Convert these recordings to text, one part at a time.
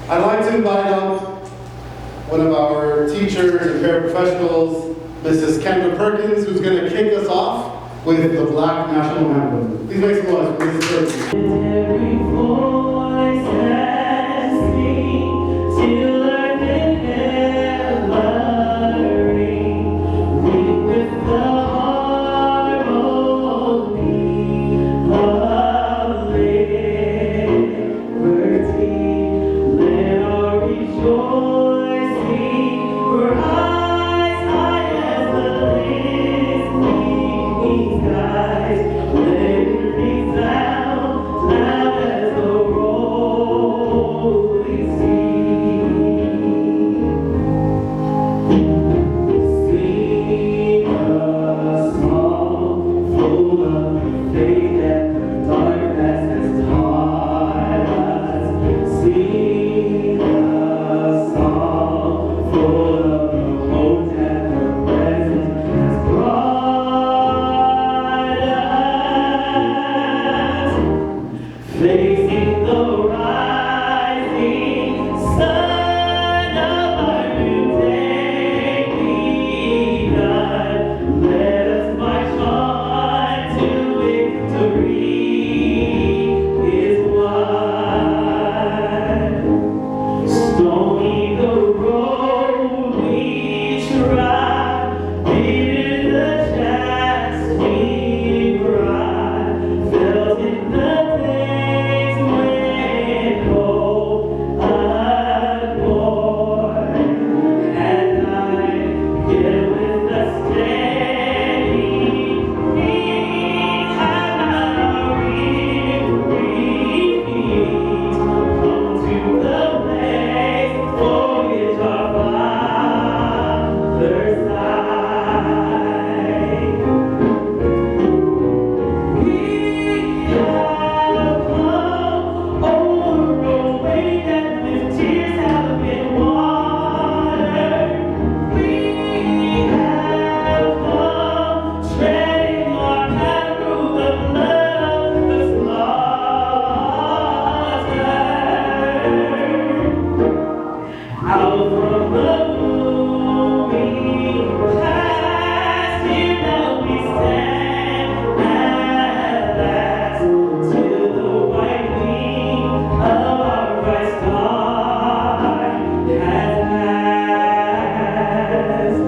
I'd like to invite up one of our teachers and paraprofessionals, Mrs. Kendra Perkins, who's going to kick us off with the Black National Anthem. Please make some noise for Mrs. Perkins. Every voice that sings till earth and heaven ring, ring with the harmony of liberty. Let our rejoicing rise high as the listening skies. Let it resound loud as the rolling sea. Sing a song full of faith that the darkness has taught us. Sing a song full of the hope that the present has brought us. Facing the rising sun of our new day begun, let us march on to victory is won. Stony the road we trod, bitter the chastening rod, felt in the days when hope unborn had died, yet with the steady beat had not our weary feet come to the place for which our fathers died. We have come over a way that with tears have been watered. We have come treading our path through the blood of the slaughtered. Out from the gloomy past, here now we stand at last, till the white wing of our bright star has passed.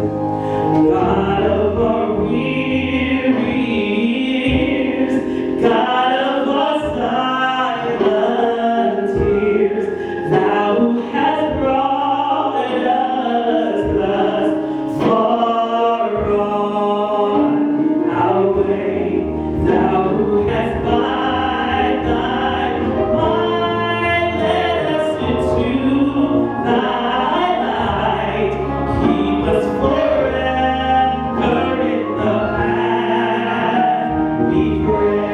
God of our weary years, God of our silent tears, Thou who hast brought us thus far on our way, Thou who hast by Thy might led us into Thy light. Keep us forever in the path we pray.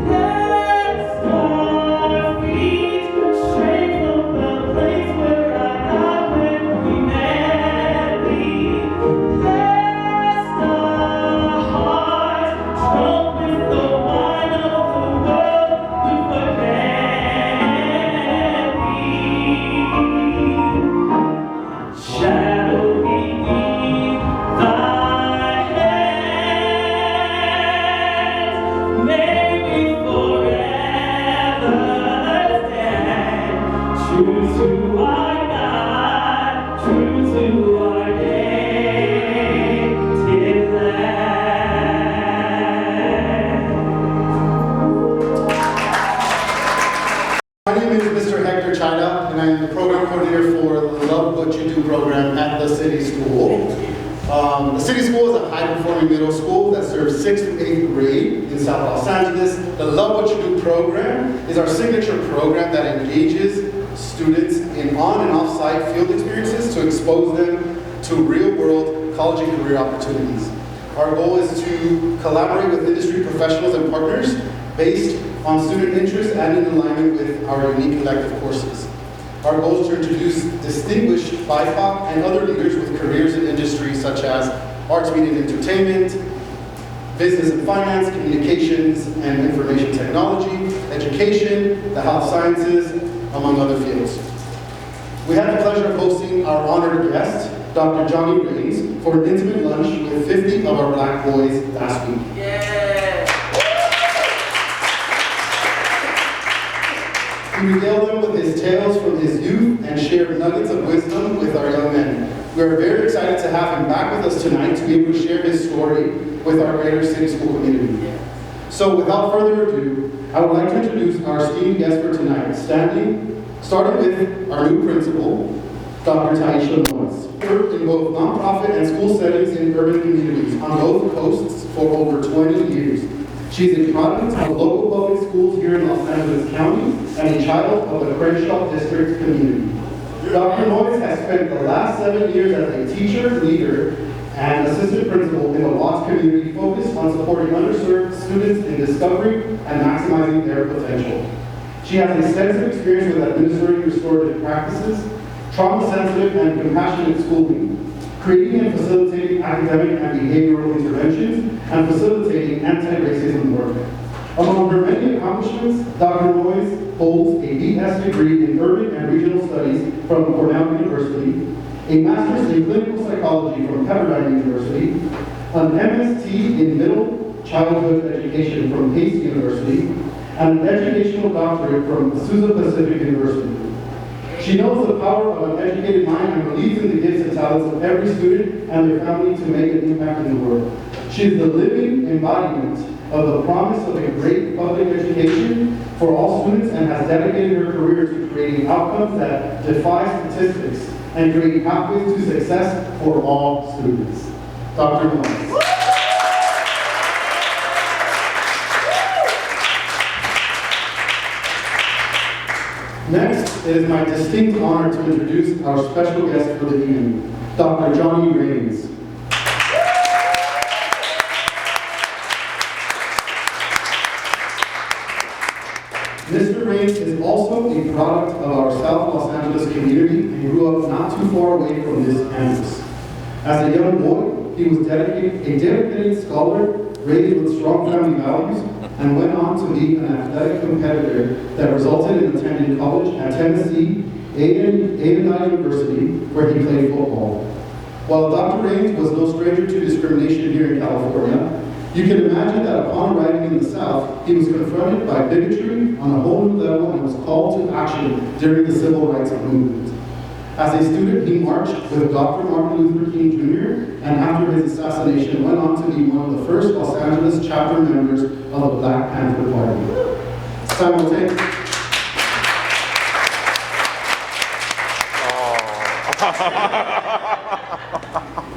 Let our feet stray from the place where our God when we met Thee. Lest our hearts, drunk with the wine of the world, would forget Thee. Shadow beneath Thy hands, may we forever stand true to our God, true to our native land. My name is Mr. Hector China, and I'm the program coordinator for the Love What You Do program at the City School. The City School is a high-performing middle school that serves 6th to 8th grade in South Los Angeles. The Love What You Do program is our signature program that engages students in on and off-site field experiences to expose them to real-world college and career opportunities. Our goal is to collaborate with industry professionals and partners based on student interest and in alignment with our unique elective courses. Our goal is to introduce distinguished BIPOC and other leaders with careers in industries such as arts, media, and entertainment, business and finance, communications and information technology, education, the health sciences, among other fields. We had the pleasure of hosting our honored guest, Dr. Johnnie Raines, for an intimate lunch with 50 of our Black boys last week. He regaled them with his tales from his youth and shared nuggets of wisdom with our young men. We are very excited to have him back with us tonight to be able to share his story with our greater city school community. So without further ado, I would like to introduce our esteemed guest for tonight, starting with our new principal, Dr. Tyisha Noise. Worked in both nonprofit and school settings in urban communities on both coasts for over 20 years. She is a product of local public schools here in Los Angeles County and a child of the Crenshaw District community. Dr. Noise has spent the last 7 years as a teacher, leader, and assistant principal in the Watts community focused on supporting underserved students in discovery and maximizing their potential. She has extensive experience with administering restorative practices, trauma-sensitive and compassionate schooling, creating and facilitating academic and behavioral interventions, and facilitating anti-racism work. Among her many accomplishments, Dr. Noise holds a BS degree in Urban and Regional Studies from Cornell University, a Master's in Clinical Psychology from Pepperdine University, an MST in Middle Childhood Education from Pace University, and an educational doctorate from Azusa Pacific University. She knows the power of an educated mind and believes in the gifts and talents of every student and their family to make an impact in the world. She is the living embodiment of the promise of a great public education for all students and has dedicated her career to creating outcomes that defy statistics and create pathways to success for all students. Dr. Noise. Next, it is my distinct honor to introduce our special guest for the evening, Dr. Johnnie Raines. Mr. Raines is also a product of our South Los Angeles community and grew up not too far away from this campus. As a young boy, he was a dedicated scholar, raised with strong family values, and went on to be an athletic competitor that resulted in attending college at Tennessee A&M University, where he played football. While Dr. Raines was no stranger to discrimination here in California, you can imagine that upon arriving in the South, he was confronted by bigotry on a whole new level and was called to action during the civil rights movement. As a student, he marched with Dr. Martin Luther King Jr., and after his assassination, went on to be one of the first Los Angeles chapter members of the Black Panther Party.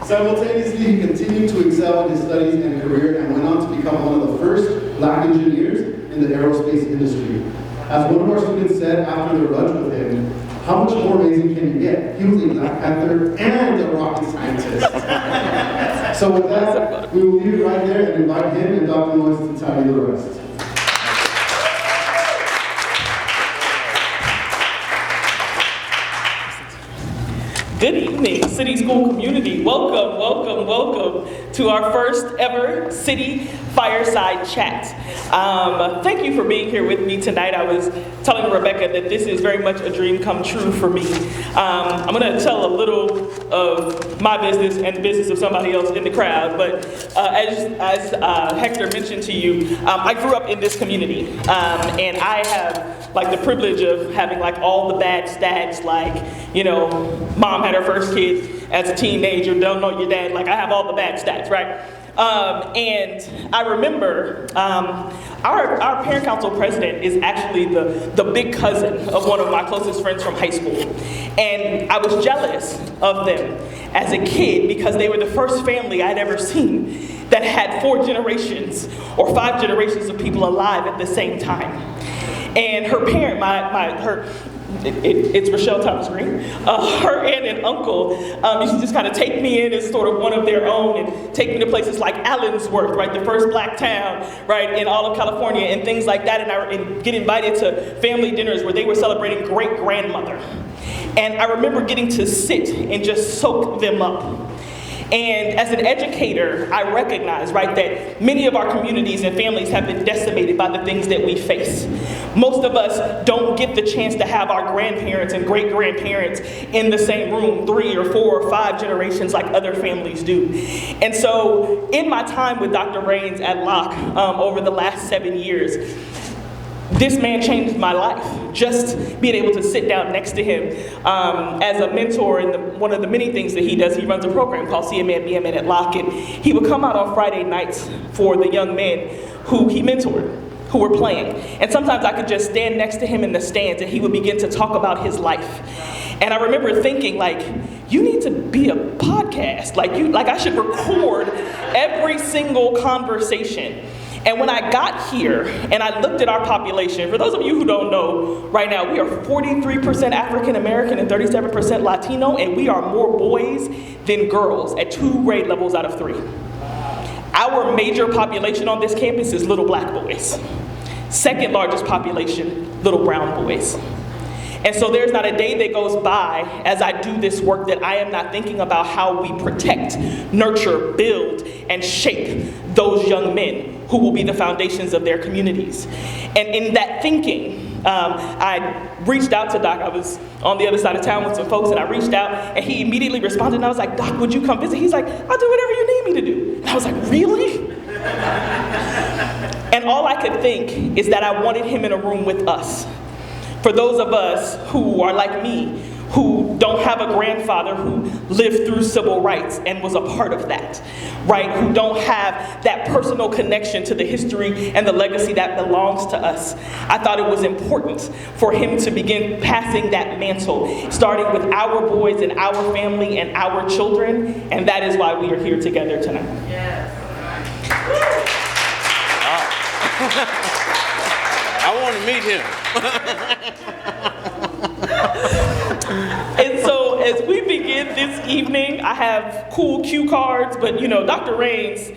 Simultaneously, he continued to excel in his studies and career and went on to become one of the first Black engineers in the aerospace industry. As one of our students said after their lunch with him, how much more amazing can you get? He was a Black Panther and a rocket scientist. So with that, we will leave it right there and invite him and Dr. Noise to tell you the rest. Good evening, City School community. Welcome, welcome, welcome to our first ever City Fireside Chat. Thank you for being here with me tonight. I was telling Rebecca that this is very much a dream come true for me. I'm gonna tell a little of my business and the business of somebody else in the crowd, but as Hector mentioned to you, I grew up in this community, and I have like the privilege of having like all the bad stats, like, you know, mom had her first kid as a teenager, don't know your dad, like I have all the bad stats, right? And I remember our parent council president is actually the big cousin of one of my closest friends from high school. And I was jealous of them as a kid because they were the first family I'd ever seen that had 4 generations or 5 generations of people alive at the same time. And her parent, it's Rochelle Thomas Green. Her aunt and uncle used to just kind of take me in as sort of one of their own and take me to places like Allensworth, right, the first Black town, right, in all of California and things like that. And I get invited to family dinners where they were celebrating great-grandmother. And I remember getting to sit and just soak them up. And as an educator, I recognize, right, that many of our communities and families have been decimated by the things that we face. Most of us don't get the chance to have our grandparents and great-grandparents in the same room 3 or 4 or 5 generations like other families do. And so in my time with Dr. Raines at Locke over the last 7 years, this man changed my life. Just being able to sit down next to him as a mentor, and one of the many things that he does, he runs a program called See a Man, Be a Man at Locke, and he would come out on Friday nights for the young men who he mentored, who were playing. And sometimes I could just stand next to him in the stands and he would begin to talk about his life. And I remember thinking, like, you need to be a podcast. Like I should record every single conversation. And when I got here and I looked at our population, for those of you who don't know, right now we are 43% African American and 37% Latino, and we are more boys than girls at 2 grade levels out of 3. Our major population on this campus is little black boys. Second largest population, little brown boys. And so there's not a day that goes by as I do this work that I am not thinking about how we protect, nurture, build, and shape those young men who will be the foundations of their communities. And in that thinking, I reached out to Doc. I was on the other side of town with some folks, and I reached out, and he immediately responded, and I was like, Doc, would you come visit? He's like, I'll do whatever you need me to do. And I was like, really? And all I could think is that I wanted him in a room with us. For those of us who are like me, who don't have a grandfather who lived through civil rights and was a part of that, right? Who don't have that personal connection to the history and the legacy that belongs to us. I thought it was important for him to begin passing that mantle, starting with our boys and our family and our children, and that is why we are here together tonight. Yes. I want to meet him. And so as we begin this evening, I have cool cue cards, but you know, Dr. Raines,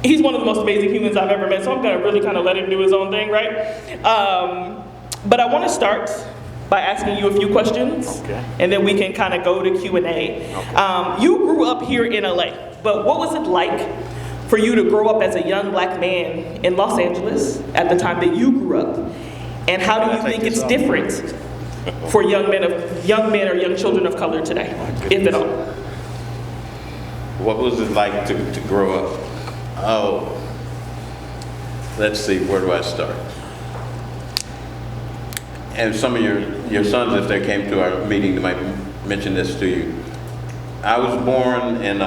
he's one of the most amazing humans I've ever met, so I'm gonna really kind of let him do his own thing, right? But I wanna start by asking you a few questions, okay, and then we can kind of go to Q&A. Okay. You grew up here in LA, but what was it like for you to grow up as a young black man in Los Angeles at the time that you grew up? And how do you think it's different for young men or young children of color today, if at all? What was it like to grow up? Oh, let's see, where do I start? And some of your sons, if they came to our meeting, they might mention this to you. I was born in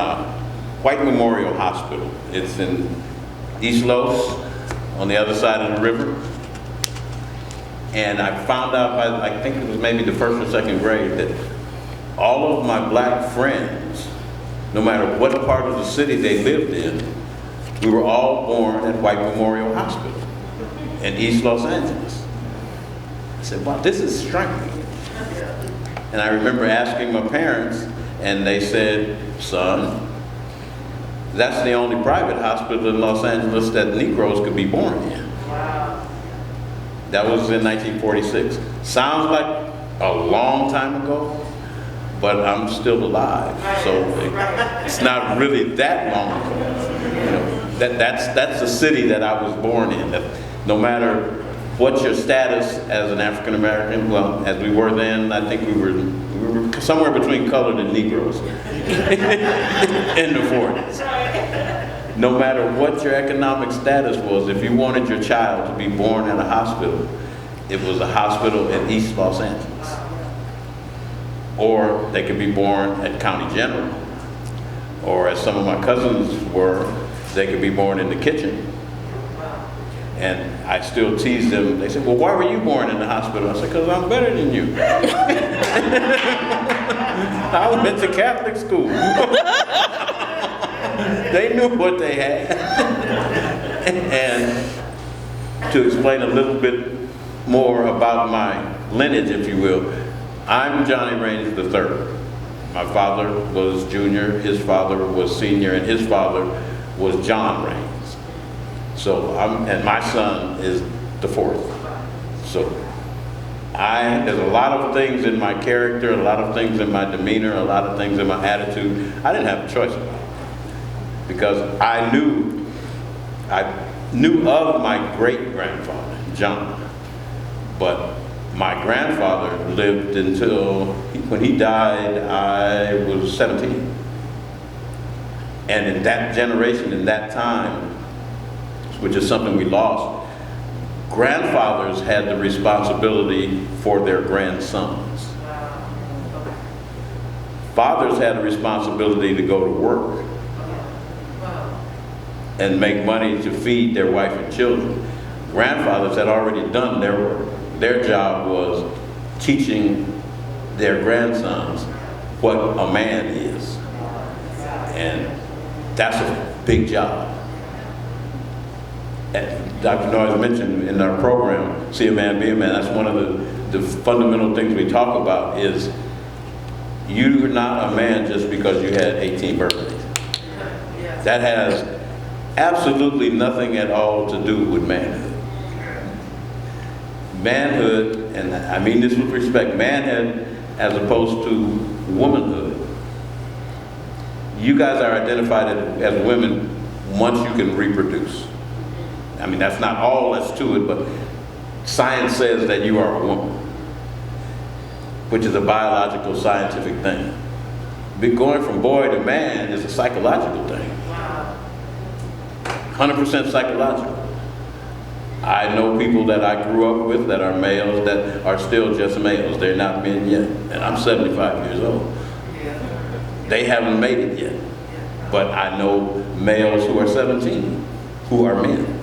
White Memorial Hospital. It's in East Los, on the other side of the river. And I found out by, I think it was maybe the 1st or 2nd grade, that all of my black friends, no matter what part of the city they lived in, we were all born at White Memorial Hospital in East Los Angeles. I said, wow, this is strange. And I remember asking my parents, and they said, son, that's the only private hospital in Los Angeles that Negroes could be born in. Wow. That was in 1946. Sounds like a long time ago, but I'm still alive, so it's not really that long ago. You know, that's the city that I was born in. That no matter what your status as an African American, well, as we were then, I think we were somewhere between colored and Negroes in the 40s. No matter what your economic status was, if you wanted your child to be born at a hospital, it was a hospital in East Los Angeles. Or they could be born at County General. Or as some of my cousins were, they could be born in the kitchen. And I still tease them. They said, well, why were you born in the hospital? I said, because I'm better than you. I went to Catholic school. They knew what they had. And to explain a little bit more about my lineage, if you will, I'm Johnnie Raines III. My father was junior, his father was senior, and his father was John Raines. So and my son is the 4th. So there's a lot of things in my character, a lot of things in my demeanor, a lot of things in my attitude I didn't have a choice about. because I knew of my great-grandfather, John, but my grandfather lived until, when he died, I was 17. And in that generation, in that time, which is something we lost, grandfathers had the responsibility for their grandsons. Fathers had the responsibility to go to work and make money to feed their wife and children. Grandfathers had already done their work. Their job was teaching their grandsons what a man is. And that's a big job. And Dr. Noise mentioned in our program, See a Man, Be a Man, that's one of the fundamental things we talk about is you're not a man just because you had 18 birthdays. That has absolutely nothing at all to do with manhood. Manhood, and I mean this with respect, manhood as opposed to womanhood. You guys are identified as women once you can reproduce. I mean, that's not all that's to it, but science says that you are a woman, which is a biological, scientific thing. But going from boy to man is a psychological thing. 100% psychological. I know people that I grew up with that are males that are still just males. They're not men yet. And I'm 75 years old. They haven't made it yet. But I know males who are 17 who are men.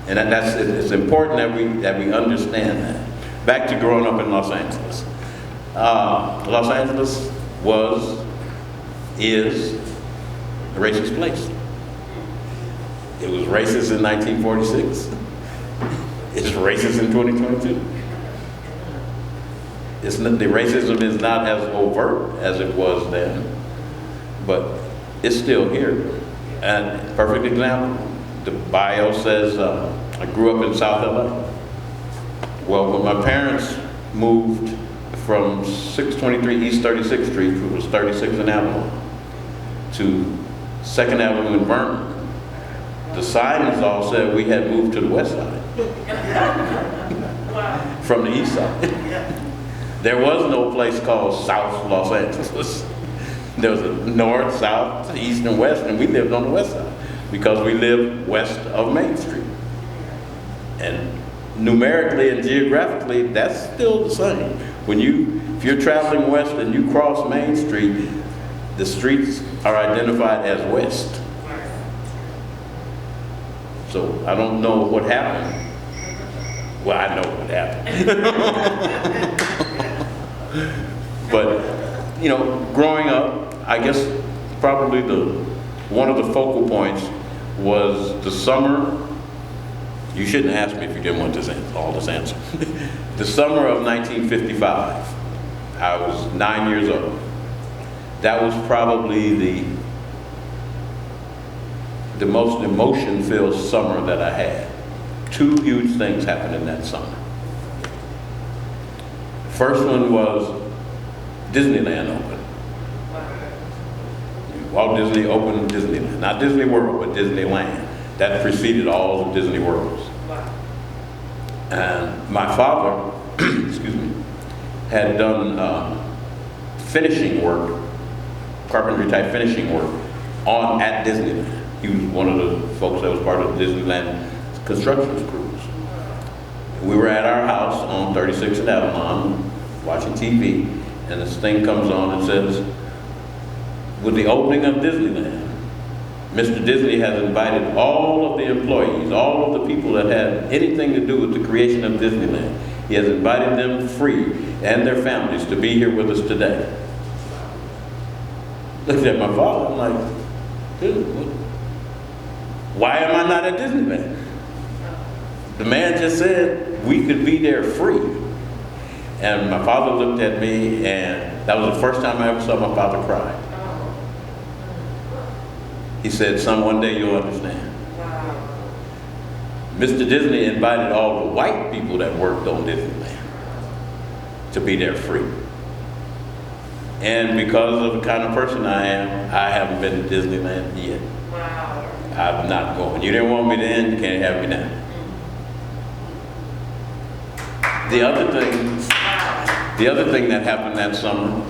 And it's important that we understand that. Back to growing up in Los Angeles. Los Angeles is a racist place. It was racist in 1946. It's racist in 2022. The racism is not as overt as it was then, but it's still here. And perfect example, the bio says, I grew up in South LA. Well, when my parents moved from 623 East 36th Street, which was 36th and Avalon, to 2nd Avenue in Vernon, the signs all said we had moved to the west side. From the east side. There was no place called South Los Angeles. There was a north, south, east, and west, and we lived on the west side because we lived west of Main Street. And numerically and geographically, that's still the same. If you're traveling west and you cross Main Street, the streets are identified as west. So I don't know what happened. Well, I know what happened. But, growing up, I guess probably one of the focal points was the summer. You shouldn't ask me if you didn't want all this answer. The summer of 1955, I was 9 years old. That was probably the most emotion-filled summer that I had. Two huge things happened in that summer. First one was Disneyland opened. Walt Disney opened Disneyland. Not Disney World, but Disneyland. That preceded all the Disney Worlds. And my father, excuse me, had done finishing work, carpentry type finishing work at Disneyland. He was one of the folks that was part of the Disneyland construction crews. We were at our house on 36th and Avalon watching TV, and this thing comes on and says, with the opening of Disneyland, Mr. Disney has invited all of the employees, all of the people that had anything to do with the creation of Disneyland. He has invited them free and their families to be here with us today. Looked at my father, I'm like, dude, why am I not at Disneyland? The man just said we could be there free. And my father looked at me, and that was the first time I ever saw my father cry. He said, son, one day you'll understand. Mr. Disney invited all the white people that worked on Disneyland to be there free. And because of the kind of person I am, I haven't been to Disneyland yet. Wow. I'm not going. You didn't want me then, you can't have me now. The other thing that happened that summer,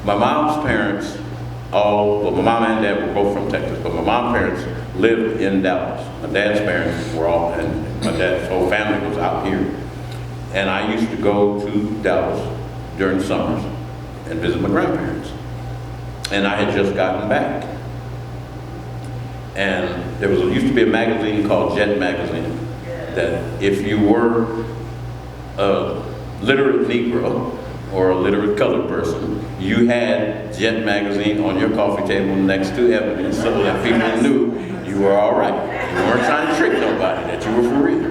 my mom's parents, my mom and dad were both from Texas, but my mom's parents lived in Dallas. My dad's parents were all, and my dad's whole family was out here. And I used to go to Dallas during summers and visit my grandparents. And I had just gotten back. And there used to be a magazine called Jet Magazine, that if you were a literate Negro or a literate colored person, you had Jet Magazine on your coffee table next to evidence so that people knew you were all right. You weren't trying to trick nobody, that you were for real.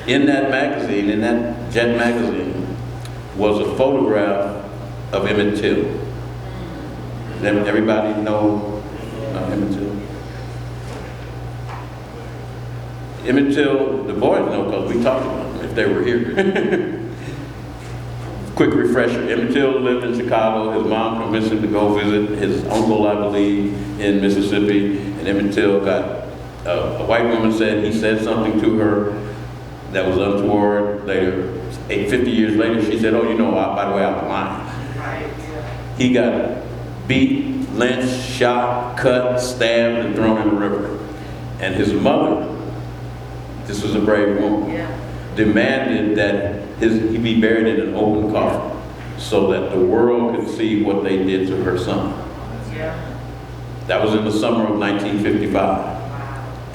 In that magazine, in that Jet Magazine, was a photograph of Emmett Till. Everybody know Emmett Till? Emmett Till, the boys know because we talked about him if they were here. Quick refresher, Emmett Till lived in Chicago. His mom convinced him to go visit his uncle, I believe, in Mississippi. And Emmett Till got, a white woman said he said something to her that was untoward. Later, 50 years later, she said, oh, you know, by the way, I was lying. Right, yeah. He got beat, lynched, shot, cut, stabbed, and thrown in the river. And his mother, this was a brave woman, demanded that he be buried in an open coffin so that the world could see what they did to her son. Yeah. That was in the summer of 1955.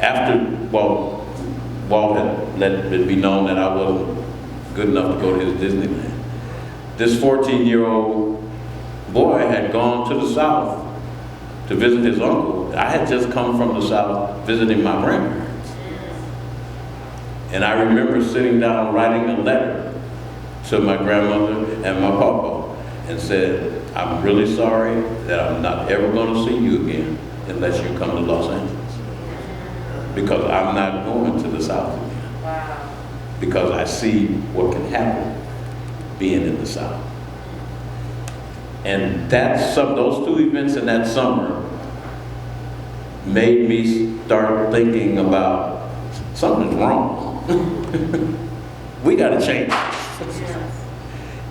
After, Walt had let it be known that I wasn't good enough to go to his Disneyland. This 14-year-old boy had gone to the South to visit his uncle. I had just come from the South visiting my grandparents. And I remember sitting down writing a letter to my grandmother and my papa and said, I'm really sorry that I'm not ever going to see you again unless you come to Los Angeles. Because I'm not going to the South again. Wow. Because I see what can happen being in the South. And those two events in that summer made me start thinking about something's wrong. We got to change.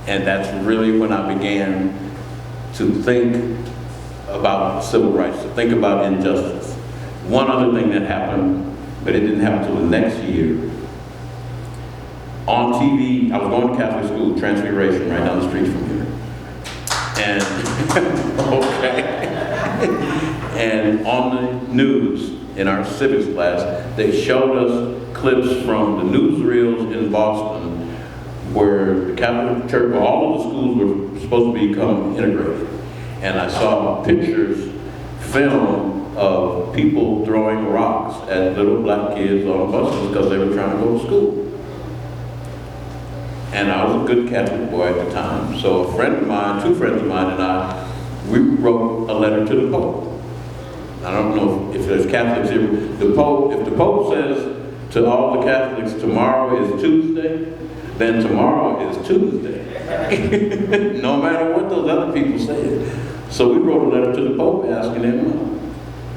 And that's really when I began to think about civil rights, to think about injustice. One other thing that happened, but it didn't happen until the next year. On TV, I was going to Catholic school, Transfiguration, right down the street from here. And, okay. And on the news, in our civics class, they showed us clips from the newsreels in Boston where the Catholic Church, where all of the schools were supposed to become integrated. And I saw pictures, film of people throwing rocks at little black kids on buses because they were trying to go to school. And I was a good Catholic boy at the time. So a friend of mine, two friends of mine and I, we wrote a letter to the Pope. I don't know if there's Catholics here. The Pope, if the Pope says to all the Catholics, tomorrow is Tuesday, then tomorrow is Tuesday. No matter what those other people said. So we wrote a letter to the Pope asking him,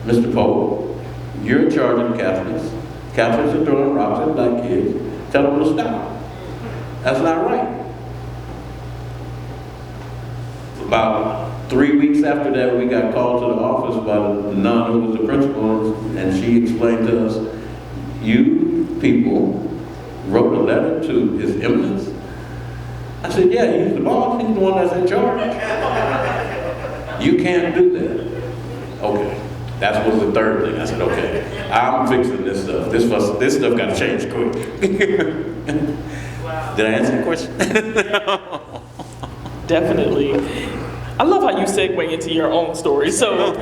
Mr. Pope, you're in charge of the Catholics. Catholics are throwing rocks at black kids. Tell them to stop. That's not right. About 3 weeks after that, we got called to the office by the nun who was the principal, and she explained to us, you people wrote a letter to His Eminence? I said, yeah, he's the boss, he's the one that's in charge. You can't do that. Okay, that was the third thing. I said, okay, I'm fixing this stuff. This stuff got to change quick. Wow. Did I answer your question? Definitely. I love how you segue into your own story. So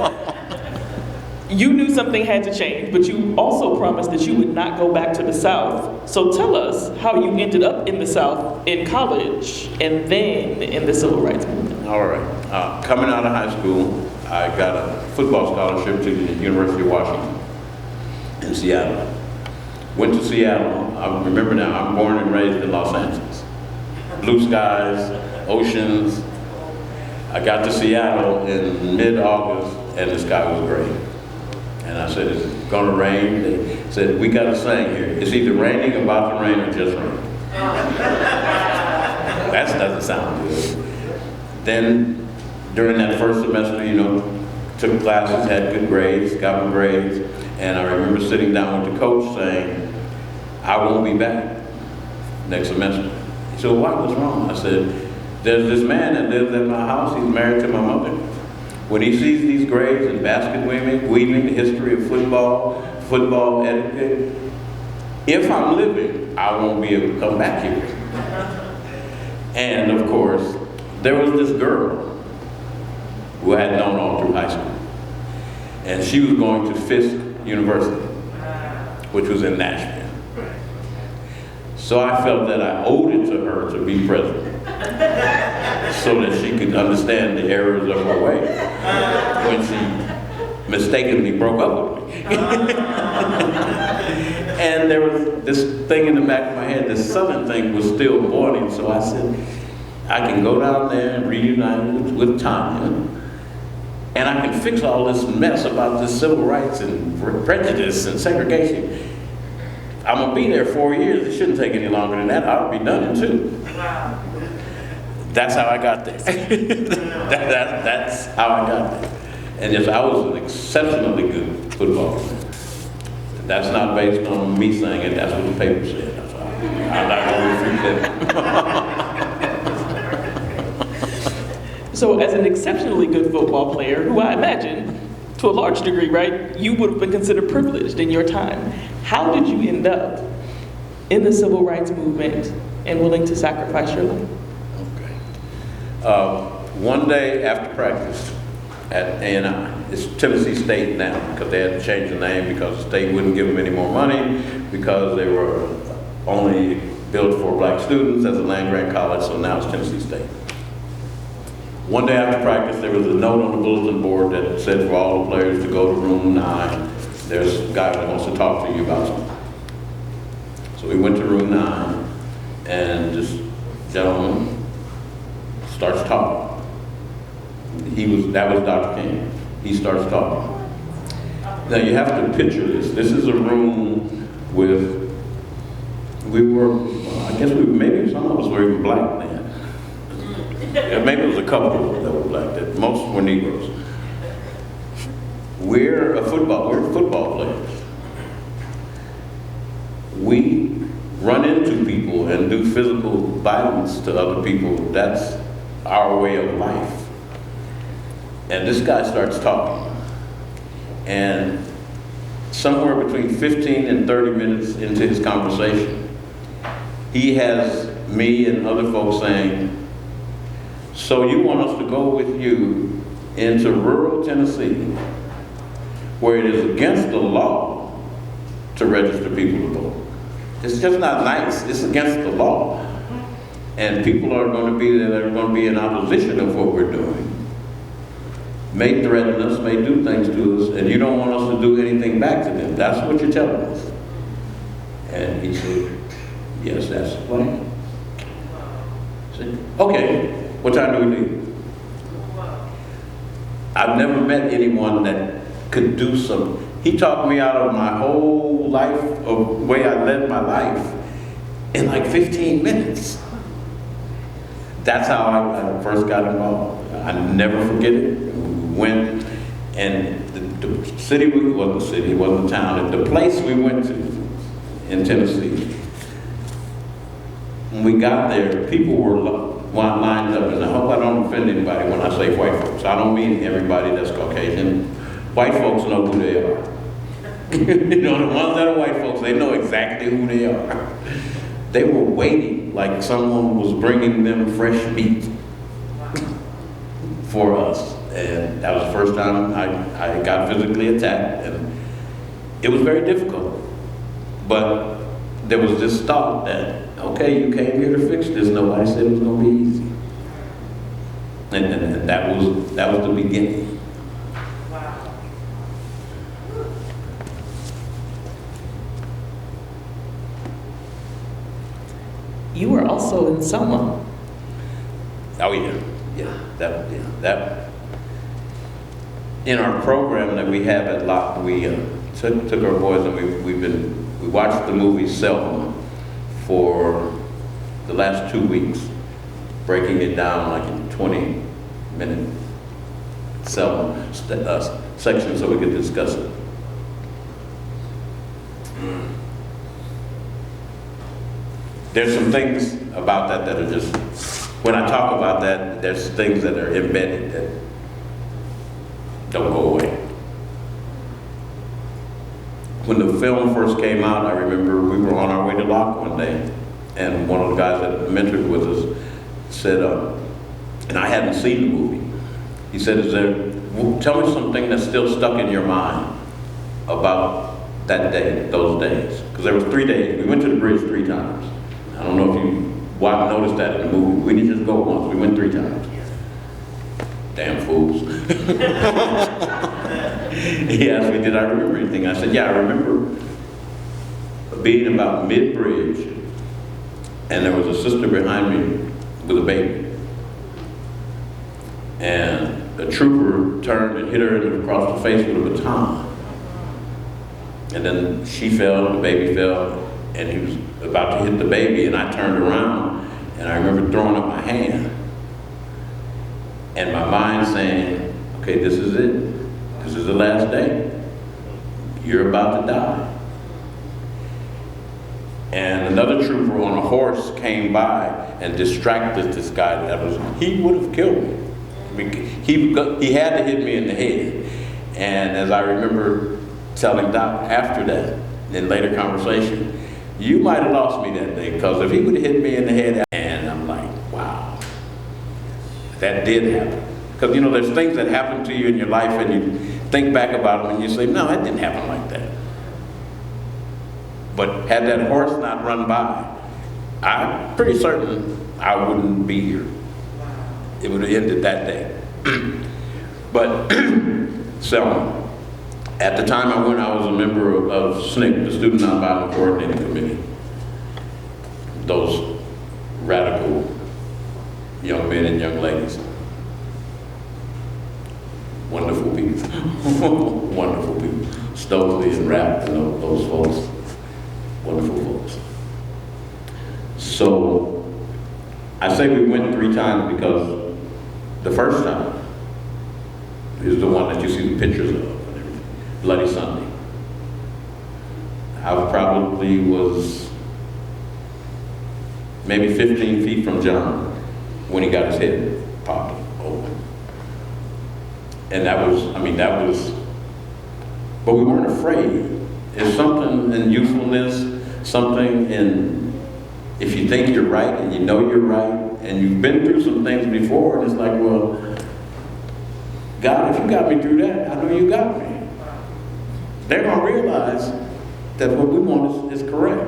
you knew something had to change, but you also promised that you would not go back to the South. So tell us how you ended up in the South in college and then in the civil rights movement. All right. Coming out of high school, I got a football scholarship to the University of Washington in Seattle. Went to Seattle. I remember now, I'm born and raised in Los Angeles. Blue skies, oceans. I got to Seattle in mid-August, and the sky was gray. And I said, "It's gonna rain." They said, "We got a saying here. It's either raining, about to rain, or just rain." That doesn't sound good. Then, during that first semester, took classes, had good grades, got my grades, and I remember sitting down with the coach saying, "I won't be back next semester." He said, "Why? What's wrong?" I said, "There's this man that lives at my house. He's married to my mother. When he sees these grades in basket weaving, the history of football etiquette, if I'm living, I won't be able to come back here." And of course, there was this girl who I had known all through high school. And she was going to Fisk University, which was in Nashville. So I felt that I owed it to her to be present so that she could understand the errors of her way when she mistakenly broke up with me. And there was this thing in the back of my head, this Southern thing was still boiling, so I said, I can go down there and reunite with Tanya, and I can fix all this mess about this civil rights and prejudice and segregation. I'm gonna be there 4 years. It shouldn't take any longer than that. I'll be done in 2. Wow. That's how I got there. That's how I got there. And yes, I was an exceptionally good football player. That's not based on me saying it. That's what the paper said. That's all. I'm not gonna refute that. So as an exceptionally good football player, who I imagine, to a large degree, right, you would have been considered privileged in your time. How did you end up in the civil rights movement and willing to sacrifice your life? Okay. One day after practice at A&I, it's Tennessee State now, because they had to change the name because the state wouldn't give them any more money, because they were only built for black students as a land-grant college, so now it's Tennessee State. One day after practice, there was a note on the bulletin board that said for all the players to go to room 9. There's a guy that wants to talk to you about something. So we went to room 9, and this gentleman starts talking. That was Dr. King. He starts talking. Now you have to picture this. This is a room with, maybe some of us were even black then. Maybe it was a couple that were black, that most were Negroes. We're football players. We run into people and do physical violence to other people. That's our way of life. And this guy starts talking. And somewhere between 15 and 30 minutes into his conversation, he has me and other folks saying, "So you want us to go with you into rural Tennessee, where it is against the law to register people to vote. It's just not nice. It's against the law. And people are going to be there that are going to be in opposition of what we're doing. May threaten us, may do things to us, and you don't want us to do anything back to them. That's what you're telling us." And he said, "Yes, that's the plan." I said, "Okay, what time do we leave?" I've never met anyone that could do something. He talked me out of my whole life, of the way I led my life, in like 15 minutes. That's how I first got involved. I never forget it. We went, and the city, it wasn't a town, the place we went to in Tennessee, when we got there, people were lined up, and I hope I don't offend anybody when I say white folks. I don't mean everybody that's Caucasian. White folks know who they are. The ones that are white folks, they know exactly who they are. They were waiting like someone was bringing them fresh meat for us. And that was the first time I got physically attacked, and it was very difficult. But there was this thought that, okay, you came here to fix this. Nobody said it was going to be easy. And that was the beginning. Wow. You were also in Selma. Oh, that. In our program that we have at Locke, we took our boys and we watched the movie Selma for the last 2 weeks, breaking it down like in 20-minute Selma section so we could discuss it. There's some things about that are just, when I talk about that, there's things that are embedded that don't go away. When the film first came out, I remember we were on our way to Locke one day, and one of the guys that mentored with us said, and I hadn't seen the movie, he said, tell me something that's still stuck in your mind about that day, those days. Because there was 3 days, we went to the bridge 3 times. I don't know if you noticed that in the movie. We didn't just go once, we went 3 times. Damn fools. He asked me, did I remember anything? I said, yeah, I remember being about mid-bridge, and there was a sister behind me with a baby. And a trooper turned and hit her across the face with a baton. And then she fell, and the baby fell, and he was about to hit the baby, and I turned around, and I remember throwing up my hand. And my mind saying, okay, this is it. This is the last day. You're about to die. And another trooper on a horse came by and distracted this guy. He would have killed me. He had to hit me in the head. And as I remember telling Doc after that, in later conversation, you might have lost me that day, because if he would have hit me in the head, and I'm like, wow, that did happen. Because, there's things that happen to you in your life, and you think back about them, and you say, no, that didn't happen like that. But had that horse not run by, I'm pretty certain I wouldn't be here. It would have ended that day. But, so, at the time I went, I was a member of SNCC, the Student Nonviolent Coordinating Committee. Those radical young men and young ladies. Wonderful people. Wonderful people. Stokely and Rapp and those folks. Wonderful folks. So, I say we went 3 times because the first time is the one that you see the pictures of. Bloody Sunday. I probably was maybe 15 feet from John when he got his head popped open. And that was, but we weren't afraid. There's something in youthfulness, something in, if you think you're right and you know you're right, and you've been through some things before, and it's like, well, God, if you got me through that, I know you got me. They're going to realize that what we want is correct.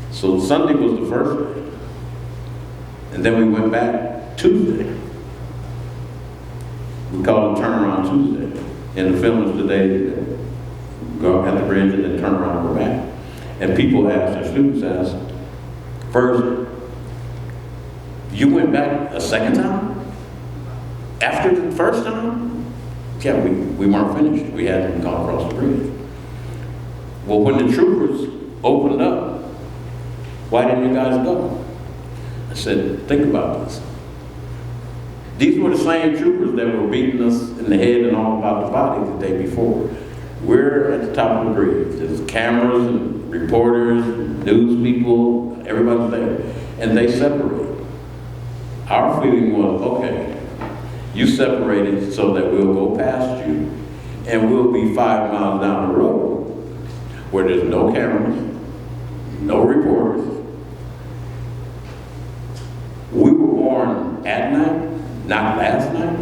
So Sunday was the first day. And then we went back Tuesday. We called it Turnaround Tuesday. And the film is the day that we go at the bridge and then turn around and go back. And people asked, our students asked, first, you went back a second time? After the first time? Yeah, we weren't finished. We hadn't gone across the bridge. Well, when the troopers opened up, why didn't you guys go? I said, think about this. These were the same troopers that were beating us in the head and all about the body the day before. We're at the top of the bridge. There's cameras and reporters, news people, everybody's there. And they separated. Our feeling was, okay, you separated so that we'll go past you, and we'll be 5 miles down the road where there's no cameras, no reporters. We were born at night, not last night.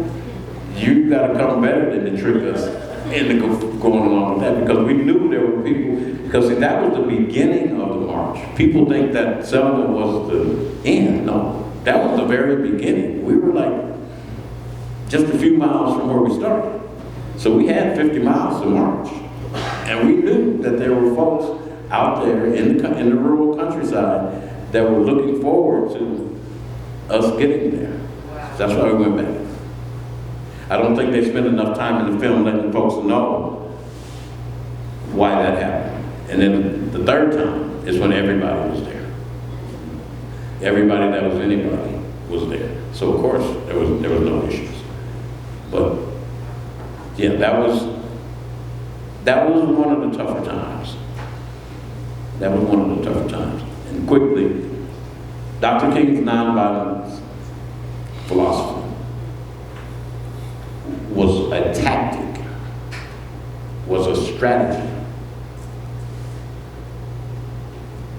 You gotta come better than to trick us into going along with that, because we knew there were people, because see, that was the beginning of the march. People think that Selma was the end. No, that was the very beginning. We were like just a few miles from where we started. So we had 50 miles to march. And we knew that there were folks out there in the rural countryside that were looking forward to us getting there. That's why we went back. I don't think they spent enough time in the film letting folks know why that happened. And then the third time is when everybody was there. Everybody that was anybody was there. So of course there was no issues. But yeah, that was one of the tougher times. That was one of the tougher times. And quickly, Dr. King's nonviolence philosophy was a tactic, was a strategy.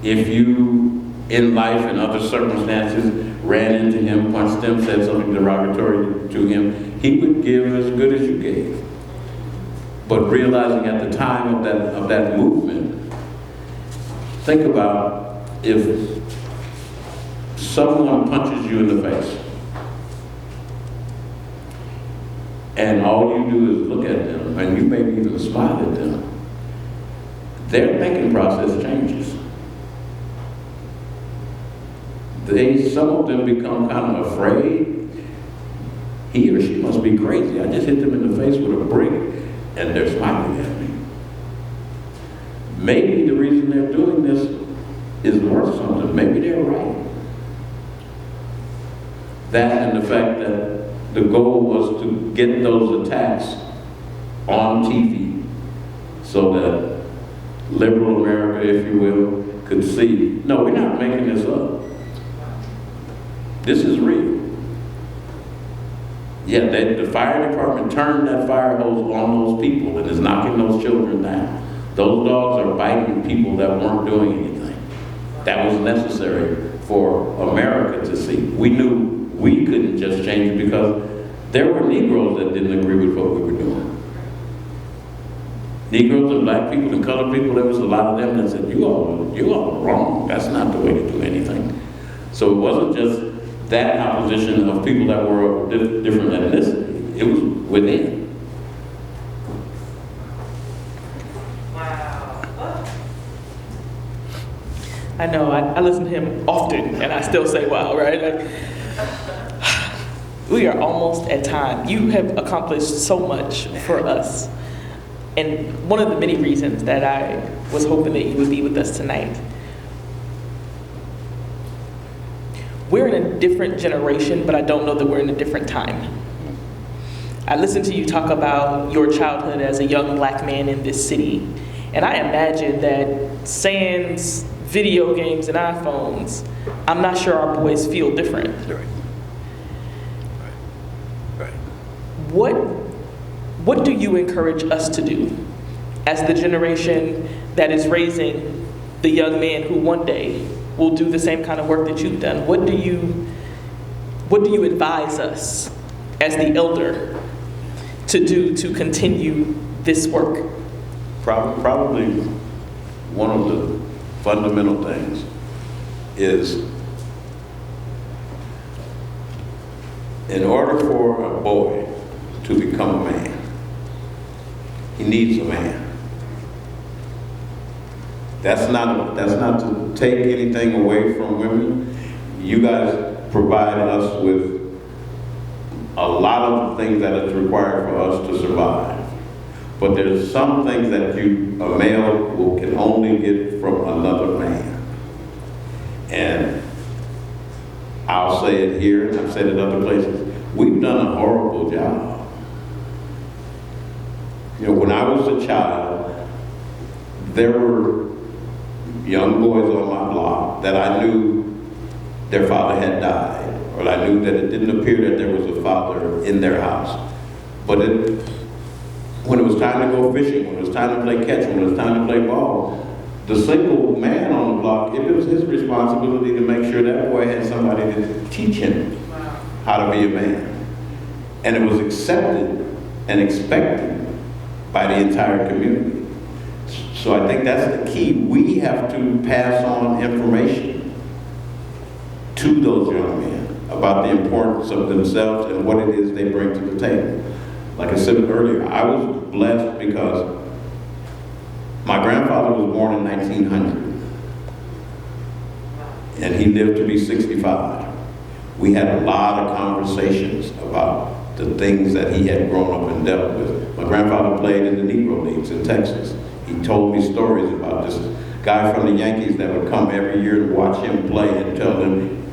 If you, in life and other circumstances, ran into him, punched him, said something derogatory to him, he would give as good as you gave. But realizing at the time of that movement, think about if someone punches you in the face, and all you do is look at them, and you maybe even smile at them, their thinking process changes. Some of them become kind of afraid. He or she must be crazy. I just hit them in the face with a brick, and they're smiling at me. Maybe the reason they're doing this is worth something. Maybe they're right. That and the fact that the goal was to get those attacks on TV so that liberal America, if you will, could see, no, we're not making this up. This is real. Yeah, the fire department turned that fire hose on those people and is knocking those children down. Those dogs are biting people that weren't doing anything. That was necessary for America to see. We knew we couldn't just change it because there were Negroes that didn't agree with what we were doing. Negroes and black people and colored people, there was a lot of them that said, you all are wrong. That's not the way to do anything. So it wasn't just that opposition of people that were of different ethnicity. It was within. Wow. I know, I listen to him often, and I still say, wow, right? We are almost at time. You have accomplished so much for us. And one of the many reasons that I was hoping that you would be with us tonight. We're in a different generation, but I don't know that we're in a different time. I listened to you talk about your childhood as a young black man in this city, and I imagine that sans video games and iPhones, I'm not sure our boys feel different. Right. What do you encourage us to do as the generation that is raising the young man who one day will do the same kind of work that you've done? What do you advise us as the elder to do to continue this work? Probably one of the fundamental things is in order for a boy to become a man, he needs a man. That's not to take anything away from women. You guys provide us with a lot of things that is required for us to survive. But there's some things that a male can only get from another man. And I'll say it here, and I've said it other places, we've done a horrible job. You know, when I was a child, there were young boys on my block that I knew their father had died, or I knew that it didn't appear that there was a father in their house. But when it was time to go fishing, when it was time to play catch, when it was time to play ball, the single man on the block, it was his responsibility to make sure that boy had somebody to teach him how to be a man. And it was accepted and expected by the entire community. So I think that's the key. We have to pass on information to those young men about the importance of themselves and what it is they bring to the table. Like I said earlier, I was blessed because my grandfather was born in 1900, and he lived to be 65. We had a lot of conversations about the things that he had grown up and dealt with. My grandfather played in the Negro Leagues in Texas. He told me stories about this guy from the Yankees that would come every year to watch him play and tell him,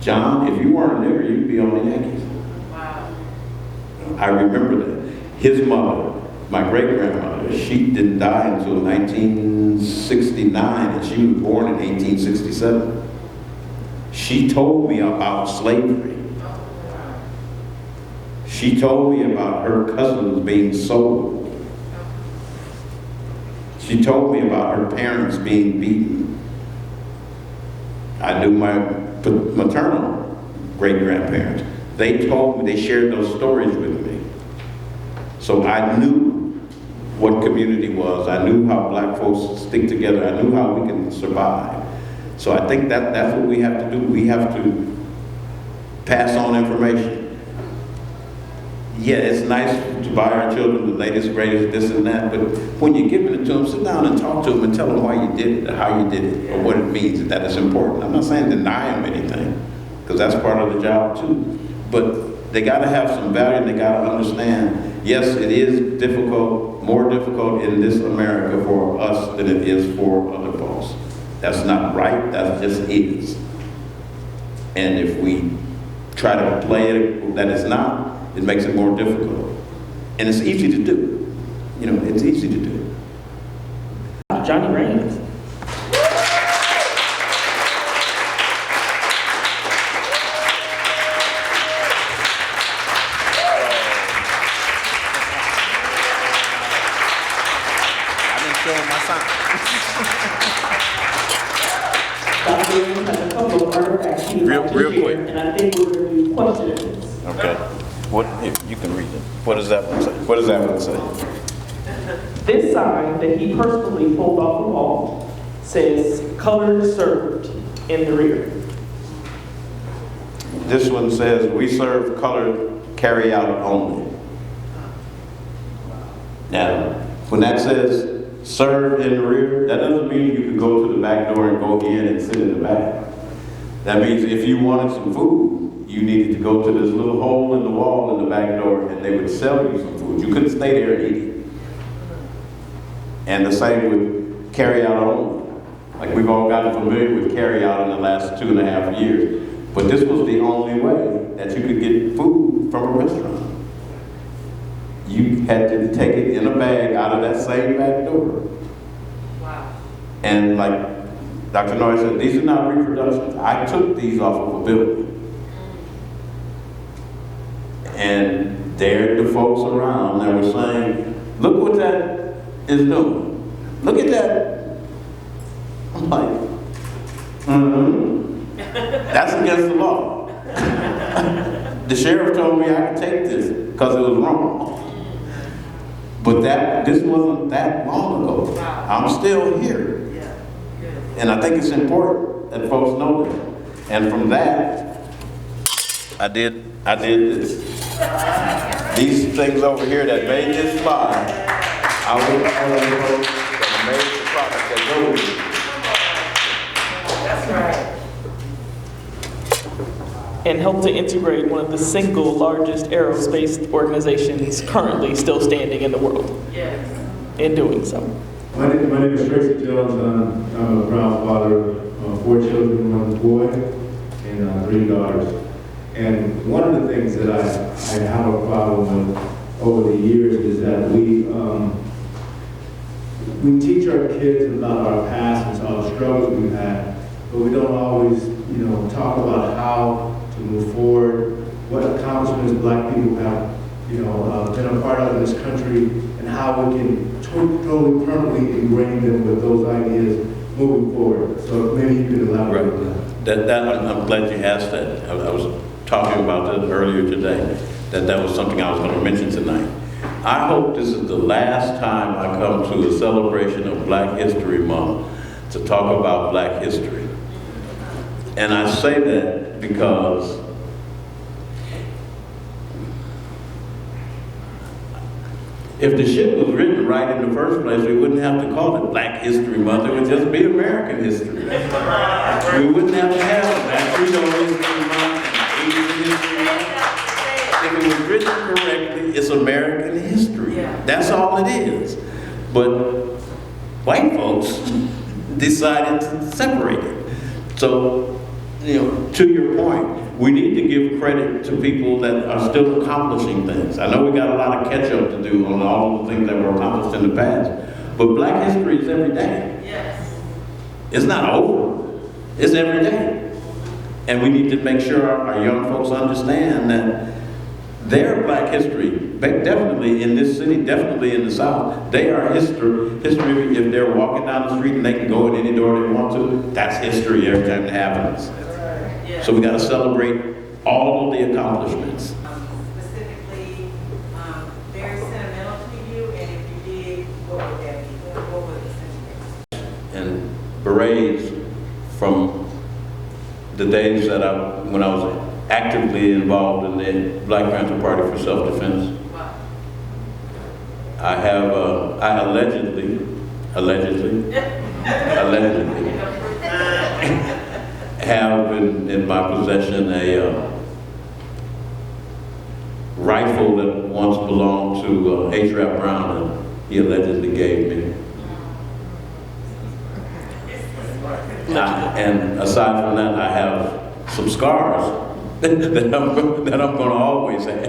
John, if you weren't a nigger, you'd be on the Yankees. Wow. I remember that. His mother, my great-grandmother, she didn't die until 1969, and she was born in 1867. She told me about slavery. She told me about her cousins being sold. She told me about her parents being beaten. I knew my maternal great-grandparents. They told me, they shared those stories with me. So I knew what community was. I knew how black folks stick together. I knew how we can survive. So I think that's what we have to do. We have to pass on information. Yeah, it's nice to buy our children the latest, greatest, this and that, but when you're giving it to them, sit down and talk to them and tell them why you did it, or how you did it, or what it means, and that it's important. I'm not saying deny them anything, because that's part of the job too. But they gotta have some value, and they gotta understand, yes, it is difficult, more difficult in this America for us than it is for other folks. That's not right, that just is. And if we try to play it that it's not, it makes it more difficult. And it's easy to do. You know, it's easy to do. Johnnie Raines. I didn't show my sign. Dr. Raines has a couple of artifacts he would like to Real share, quick. and I think we're going to do questions. Okay. What, you can read it. What does that one say? What does that one say? This sign that he personally pulled off the wall says, "Color served" in the rear. This one says, "We serve colored carry out only." Now, when that says serve in the rear, that doesn't mean you can go to the back door and go in and sit in the back. That means if you wanted some food, you needed to go to this little hole in the wall in the back door and they would sell you some food. You couldn't stay there and eat it. And the same with carry out only. Like we've all gotten familiar with carry out in the last 2.5 years. But this was the only way that you could get food from a restaurant. You had to take it in a bag out of that same back door. Wow. And like Dr. Noise said, these are not reproductions. I took these off of a building. And there the folks around that were saying, look what that is doing. Look at that. I'm like, that's against the law. The sheriff told me I could take this because it was wrong. But this wasn't that long ago. I'm still here. Yeah. Good. And I think it's important that folks know that. And from that, I did this. These things over here that made this fly, I was one of the folks that made the product that goes with it. That's right. And help to integrate one of the single largest aerospace organizations currently still standing in the world Yes. in doing so. My name is Tracy Jones. I'm a proud father of 4 children, 1 boy, and 3 daughters. And one of the things that I have a problem with over the years is that we teach our kids about our past and all the struggles we've had, but we don't always, talk about how to move forward, what accomplishments Black people have, been a part of in this country, and how we can totally permanently ingrain them with those ideas moving forward. So maybe you could elaborate on that. I'm glad you asked that. I was talking about that earlier today, that was something I was going to mention tonight. I hope this is the last time I come to a celebration of Black History Month to talk about Black history. And I say that because if the shit was written right in the first place, we wouldn't have to call it Black History Month. It would just be American history. We wouldn't have to have Black History Month and If it was written correctly, it's American history. Yeah. That's all it is. But white folks decided to separate it. So, to your point, we need to give credit to people that are still accomplishing things. I know we got a lot of catch up to do on all of the things that were accomplished in the past, but Black history is every day. Yes. It's not over. It's every day. And we need to make sure our young folks understand that their Black history, definitely in this city, definitely in the South, they are history. History, if they're walking down the street and they can go in any door they want to, that's history every time it happens. Yes. So we got to celebrate all of the accomplishments. Specifically, very sentimental to you, and if you did, what would that be? What would the sentiment? And berets from the days that when I was actively involved in the Black Panther Party for self-defense. Wow. I allegedly have in my possession a rifle that once belonged to H. Rap Brown, and he allegedly gave me. And aside from that, I have some scars that I'm going to always have.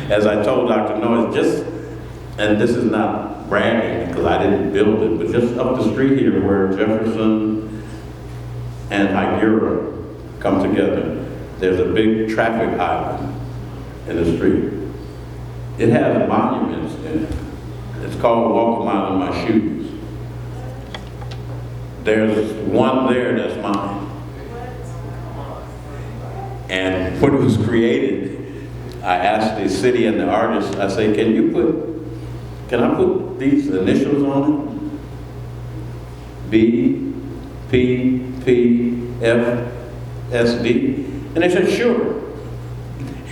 As I told Dr. Noise, and this is not bragging because I didn't build it, but just up the street here where Jefferson and Higuera come together, there's a big traffic island in the street. It has monuments in it. It's called Walk a Mile in My Shoes. There's one there that's mine. And when it was created, I asked the city and the artist, I say, can I put these initials on it? B, P, P, F, S, D? And they said, sure.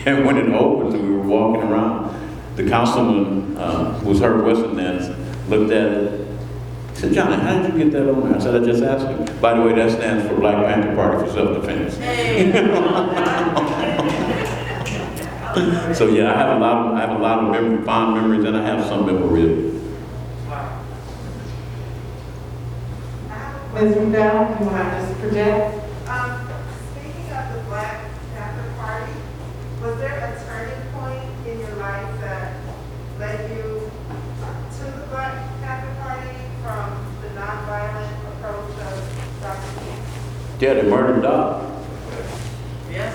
And when it opened and we were walking around, the councilman, was Herb Weston then, looked at it. He said, Johnny, how did you get that on there? I said, I just asked him. By the way, that stands for Black Panther Party for Self-Defense. So yeah, I have a lot of fond memories, and I have some memorabilia. Ms. McDowell, you want to just project? Speaking of the Black Panther Party, was there a turning point in your life that led you to the Black Panther Party from the nonviolent approach of Dr. King? Yeah, they murdered Doc. Yes.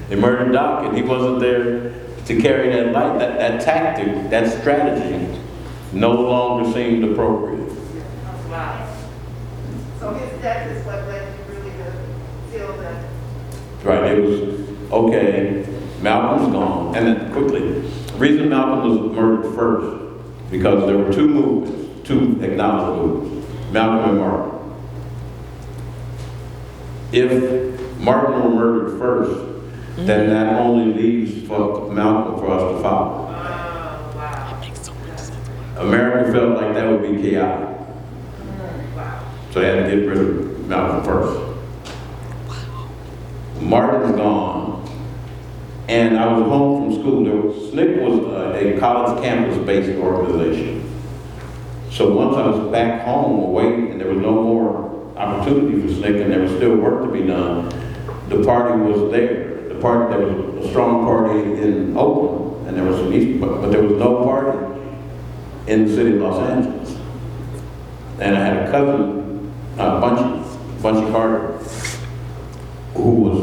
They murdered Doc, and he wasn't there to carry that light. That tactic, that strategy, no longer seemed appropriate. Wow. So his death is what led you really to feel that. Right, it was, okay, Malcolm's gone. And then quickly, the reason Malcolm was murdered first, because there were two movements, two acknowledged movements, Malcolm and Martin. If Martin were murdered first, then that only leaves for Malcolm for us to follow. Wow. America felt like that would be chaotic. Wow. So they had to get rid of Malcolm first. Martin's gone, and I was home from school. SNCC was a college campus-based organization. So once I was back home away, and there was no more opportunity for SNCC, and there was still work to be done, the party was there. The party, there was a strong party in Oakland, and there was some East, but there was no party in the city of Los Angeles. And I had a cousin, Bunchy Carter, who was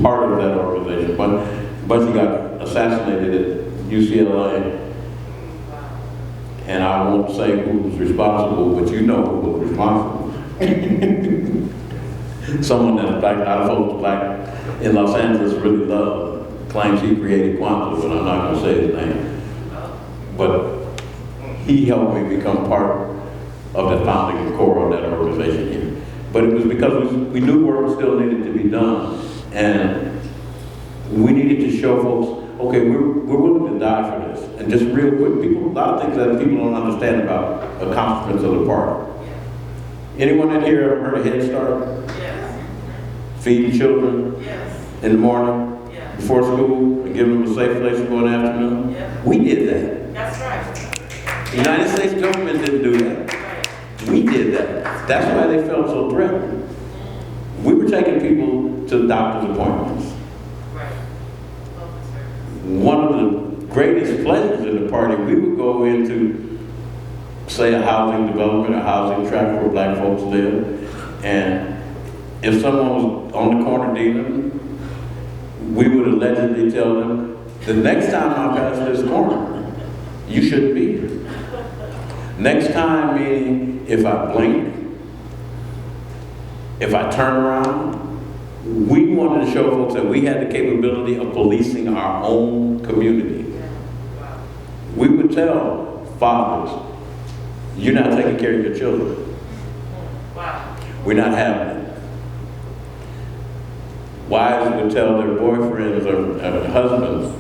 part of that organization. But Bunchy got assassinated at UCLA. And I won't say who was responsible, but you know who was responsible. Someone that's black, out of folks black in Los Angeles really loved, claims he created Quantum, but I'm not going to say his name. But he helped me become part of the founding core of that organization here. But it was because we knew work still needed to be done, and we needed to show folks, okay, we're willing to die for this. And just real quick, a lot of things that people don't understand about accomplishments of the party. Anyone in here ever heard of Head Start? Yes. feeding children Yes. in the morning Yeah. before school and giving them a safe place to go in the afternoon. Yeah. We did that. That's right. The United States government didn't do that. Right. We did that. That's why they felt so threatened. We were taking people to doctor's appointments. Right. Public service. One of the greatest pleasures in the party, we would go into, say, a housing development, a housing tract where black folks live, and if someone was on the corner dealing, we would allegedly tell them, the next time I pass this corner, you shouldn't be here. Next time, meaning if I blink, if I turn around, we wanted to show folks that we had the capability of policing our own community. Wow. We would tell fathers, you're not taking care of your children. Wow. We're not having it. Wives would tell their boyfriends or husbands,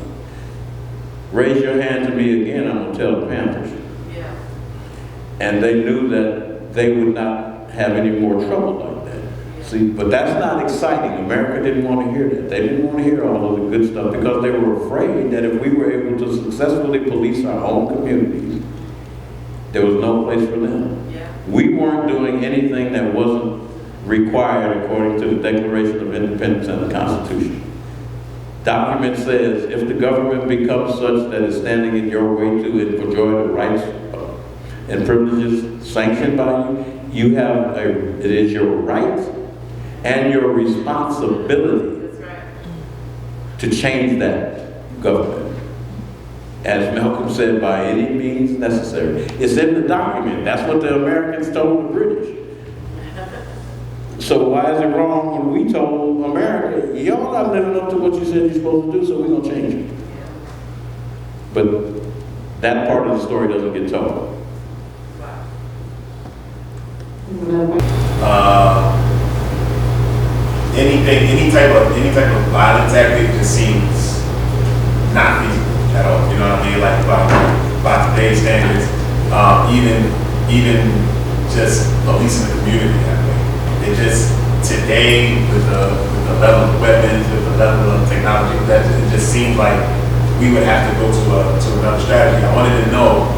raise your hand to me again, I'm gonna tell the Panthers. Yeah. And they knew that they would not have any more trouble like that. See, but that's not exciting. America didn't want to hear that. They didn't want to hear all of the good stuff because they were afraid that if we were able to successfully police our own communities, there was no place for them. Yeah. We weren't doing anything that wasn't required according to the Declaration of Independence and the Constitution. Document says, if the government becomes such that it's standing in your way to enjoy the rights and privileges sanctioned by you, it is your right and your responsibility That's right. to change that government. As Malcolm said, by any means necessary. It's in the document. That's what the Americans told the British. So why is it wrong when we told America, y'all not living up to what you said you're supposed to do, so we're going to change it? But that part of the story doesn't get told. Any type of violent tactic just seems not feasible at all. You know what I mean? Like by today's standards, even just policing the community that way. It just today with the level of weapons, with the level of technology, that it just seems like we would have to go to another strategy. I wanted to know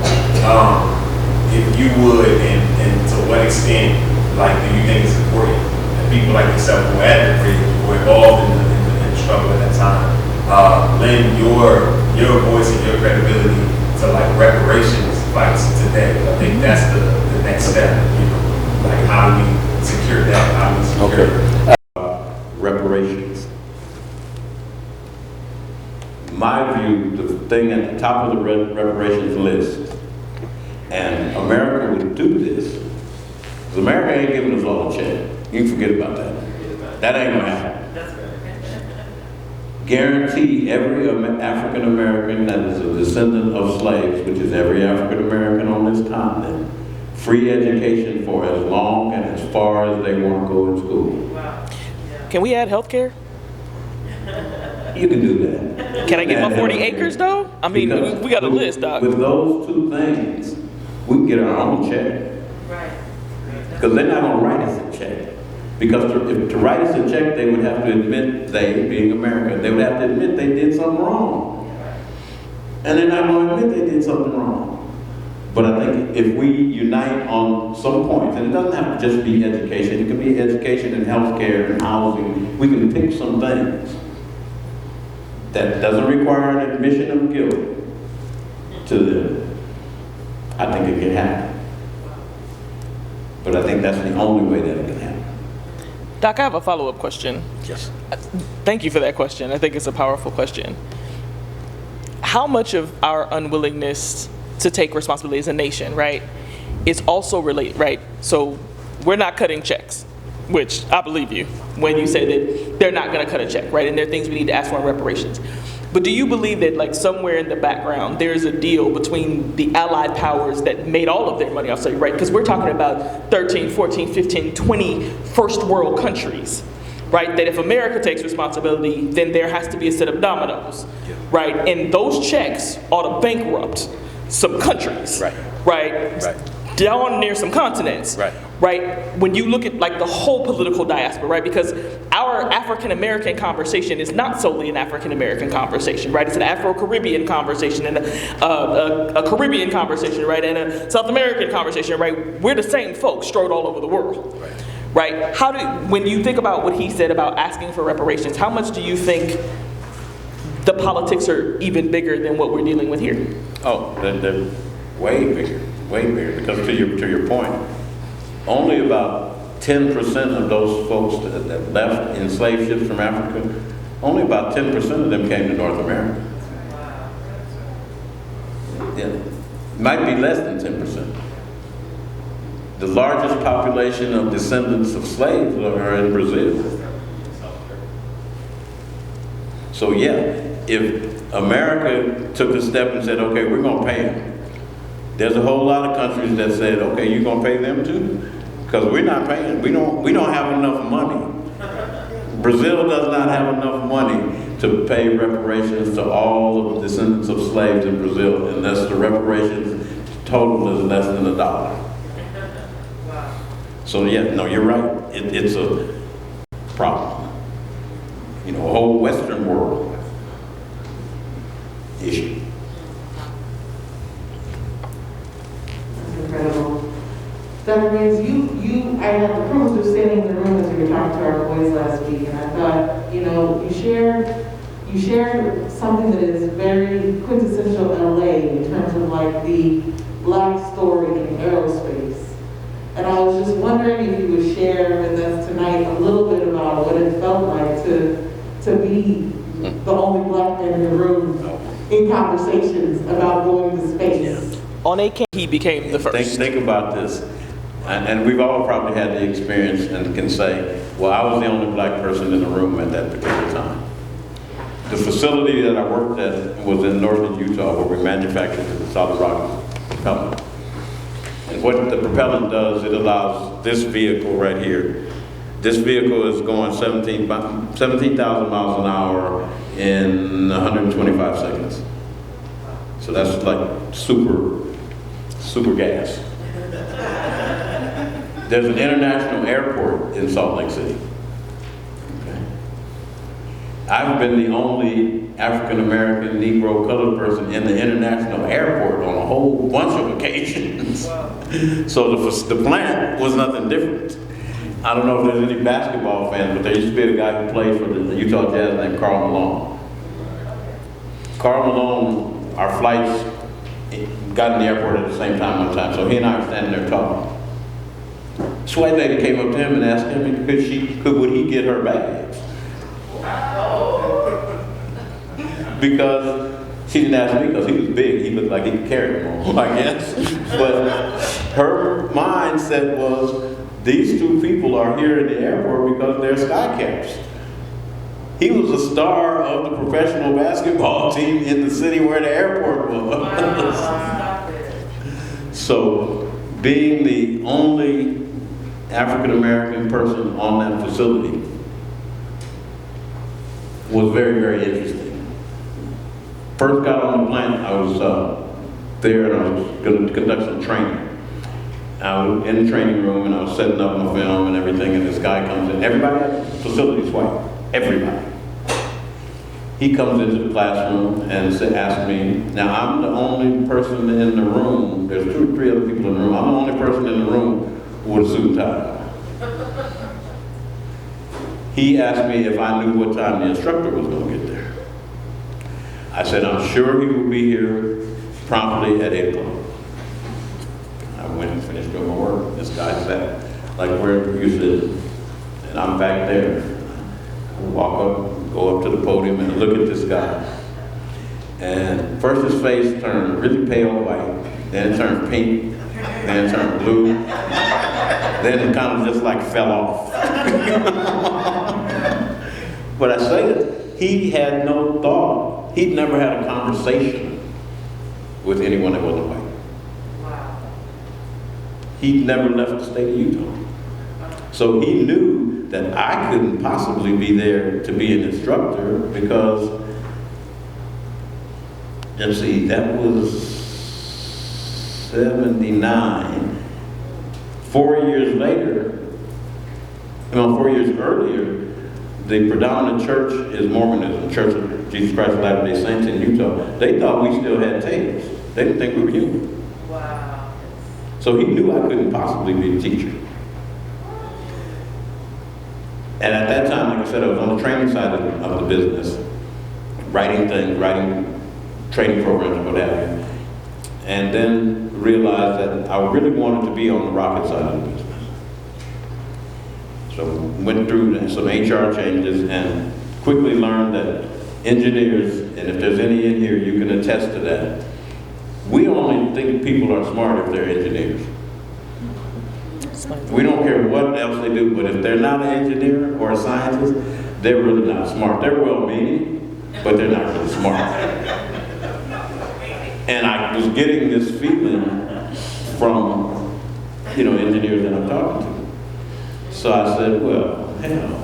if you would, and to what extent, like, do you think it's important that people like yourself who advocate, who were involved in the struggle at that time, lend your voice and your credibility to like reparations fights today? I think that's the next step. You know, like how do we secure that? How do we secure reparations. My view, the thing at the top of the reparations list, and America would do this, because America ain't giving us all a check. You can forget about that. That ain't gonna happen. That's right. Guarantee every African American that is a descendant of slaves, which is every African American on this continent, free education for as long and as far as they want to go in school. Wow. Can we add health care? You can do that. Can I get my 40 Healthcare. acres though? I mean, Because we got a with- list, Doc. With those two things, we can get our own check. Right. Because they're not going to write us a check. Because to write us a check, they would have to admit, they, being America, they would have to admit they did something wrong. And they're not going to admit they did something wrong. But I think if we unite on some points, and it doesn't have to just be education, it can be education and healthcare and housing, we can pick some things that doesn't require an admission of guilt to them. I think it can happen. But I think that's the only way that it can happen. Doc, I have a follow-up question. Yes. Thank you for that question. I think it's a powerful question. How much of our unwillingness to take responsibility as a nation, right, is also related, right? So we're not cutting checks, which I believe you when you say that they're not going to cut a check, right? And there are things we need to ask for in reparations. But do you believe that, like, somewhere in the background, there's a deal between the allied powers that made all of their money off slavery, right? Because we're talking about 13, 14, 15, 20 first world countries, right? That if America takes responsibility, then there has to be a set of dominoes, right? And those checks ought to bankrupt some countries, Right. right? Right. down near some continents. Right? When you look at like the whole political diaspora, right? Because our African American conversation is not solely an African American conversation, right? It's an Afro-Caribbean conversation and a Caribbean conversation, right? And a South American conversation, right? We're the same folks strode all over the world, right? When you think about what he said about asking for reparations, how much do you think the politics are even bigger than what we're dealing with here? Oh, they're way bigger, because to your point, only about 10% of those folks that left in slave ships from Africa, only about 10% of them came to North America. Yeah, might be less than 10%. The largest population of descendants of slaves are in Brazil. So yeah, if America took a step and said, okay, we're gonna pay them, there's a whole lot of countries that said, okay, you're gonna pay them too? Because we're not paying, we don't have enough money. Brazil does not have enough money to pay reparations to all of the descendants of slaves in Brazil, unless the reparations total is less than $1. Wow. So yeah, no, you're right. It's a problem. You know, a whole Western world issue. Incredible. Dr. Raines, I had the privilege of sitting in the room as we were talking to our boys last week, and I thought, you know, you shared something that is very quintessential LA in terms of like the Black story in aerospace. And I was just wondering if you would share with us tonight a little bit about what it felt like to be the only Black man in the room in conversations about going to space. On AK, he became the first. Think about this. And we've all probably had the experience and can say, well, I was the only Black person in the room at that particular time. The facility that I worked at was in northern Utah, where we manufactured the solid rocket propellant. And what the propellant does, it allows this vehicle right here. This vehicle is going 17,000 miles an hour in 125 seconds. So that's like super gas. There's an international airport in Salt Lake City. Okay. I've been the only African American, Negro, colored person in the international airport on a whole bunch of occasions. Wow. So the plant was nothing different. I don't know if there's any basketball fans, but there used to be a guy who played for the Utah Jazz named Karl Malone. Karl Malone, our flights got in the airport at the same time one time, so he and I were standing there talking. This white lady came up to him and asked him would he get her bags? Because she didn't ask me because he was big. He looked like he could carry them all, I guess. But her mindset was, these two people are here in the airport because they're sky caps. He was a star of the professional basketball team in the city where the airport was. So, being the only African American person on that facility was very, very interesting. First got on the plane, I was there and I was going to conduct some training. I was in the training room and I was setting up my film and everything, and this guy comes in. Everybody at the facility is white. Everybody. He comes into the classroom and asks me, now I'm the only person in the room, there's 2 or 3 other people in the room, I'm the only person in the room with a suit and tie. He asked me if I knew what time the instructor was going to get there. I said, I'm sure he will be here promptly at 8 o'clock. I went and finished doing my work. This guy sat like where you sit, and I'm back there. I walk up, go up to the podium and look at this guy. And first his face turned really pale white, then it turned pink, then it turned blue, then it kind of just like fell off. But I say that he had no thought. He'd never had a conversation with anyone that wasn't white. Wow. He'd never left the state of Utah. So he knew that I couldn't possibly be there to be an instructor because, let's see, that was 79. 4 years later, 4 years earlier, the predominant church is Mormonism, Church of Jesus Christ of Latter-day Saints in Utah. They thought we still had tapes. They didn't think we were human. Wow. So he knew I couldn't possibly be a teacher. And at that time, like I said, I was on the training side of the business, writing things, writing training programs, what have you. And then realized that I really wanted to be on the rocket side of the business. So went through some HR changes and quickly learned that engineers, and if there's any in here, you can attest to that, we only think people are smart if they're engineers. We don't care what else they do, but if they're not an engineer or a scientist, they're really not smart. They're well-meaning, but they're not really smart. And I was getting this feeling from, engineers that I'm talking to. So I said, well, hell.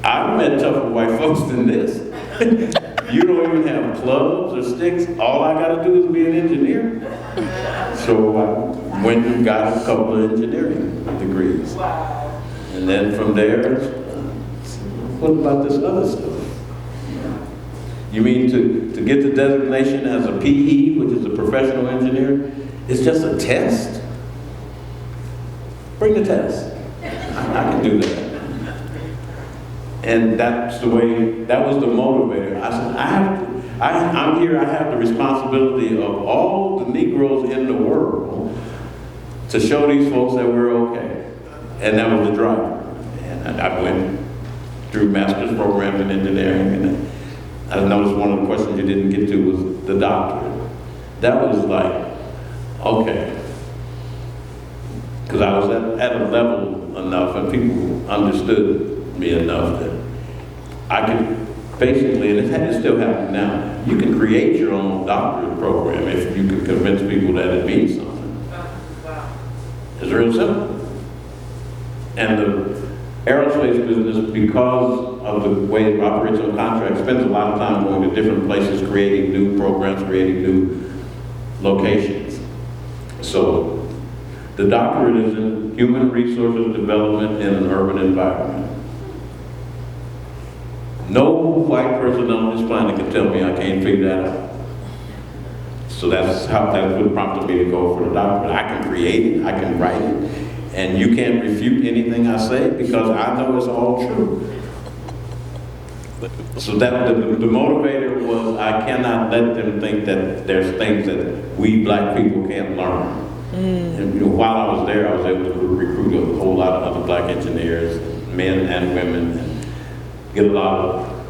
I've met tougher white folks than this. You don't even have clubs or sticks. All I gotta do is be an engineer. So I went and got a couple of engineering degrees. Wow. And then from there, what about this other stuff? You mean to get the designation as a PE, which is a professional engineer, it's just a test? Bring the test. I can do that. And that's the way, that was the motivator. I said, I'm here, I have the responsibility of all the Negroes in the world to show these folks that we're okay. And that was the driver. And I went through master's programs in engineering, and I noticed one of the questions you didn't get to was the doctorate. That was like, okay. Because I was at a level enough and people understood me enough that I could basically, and it still happens now, you can create your own doctorate program if you can convince people that it means something. Wow. It's real simple. And the aerospace business, because of the way it operates on contract, spends a lot of time going to different places, creating new programs, creating new locations. So the doctorate is in human resources development in an urban environment. No white person on this planet can tell me I can't figure that out. So that's what prompted me to go for the doctorate. I can create it, I can write it, and you can't refute anything I say because I know it's all true. So that the motivator was I cannot let them think that there's things that we black people can't learn. And while I was there, I was able to recruit a whole lot of other black engineers, men and women, and get a lot of.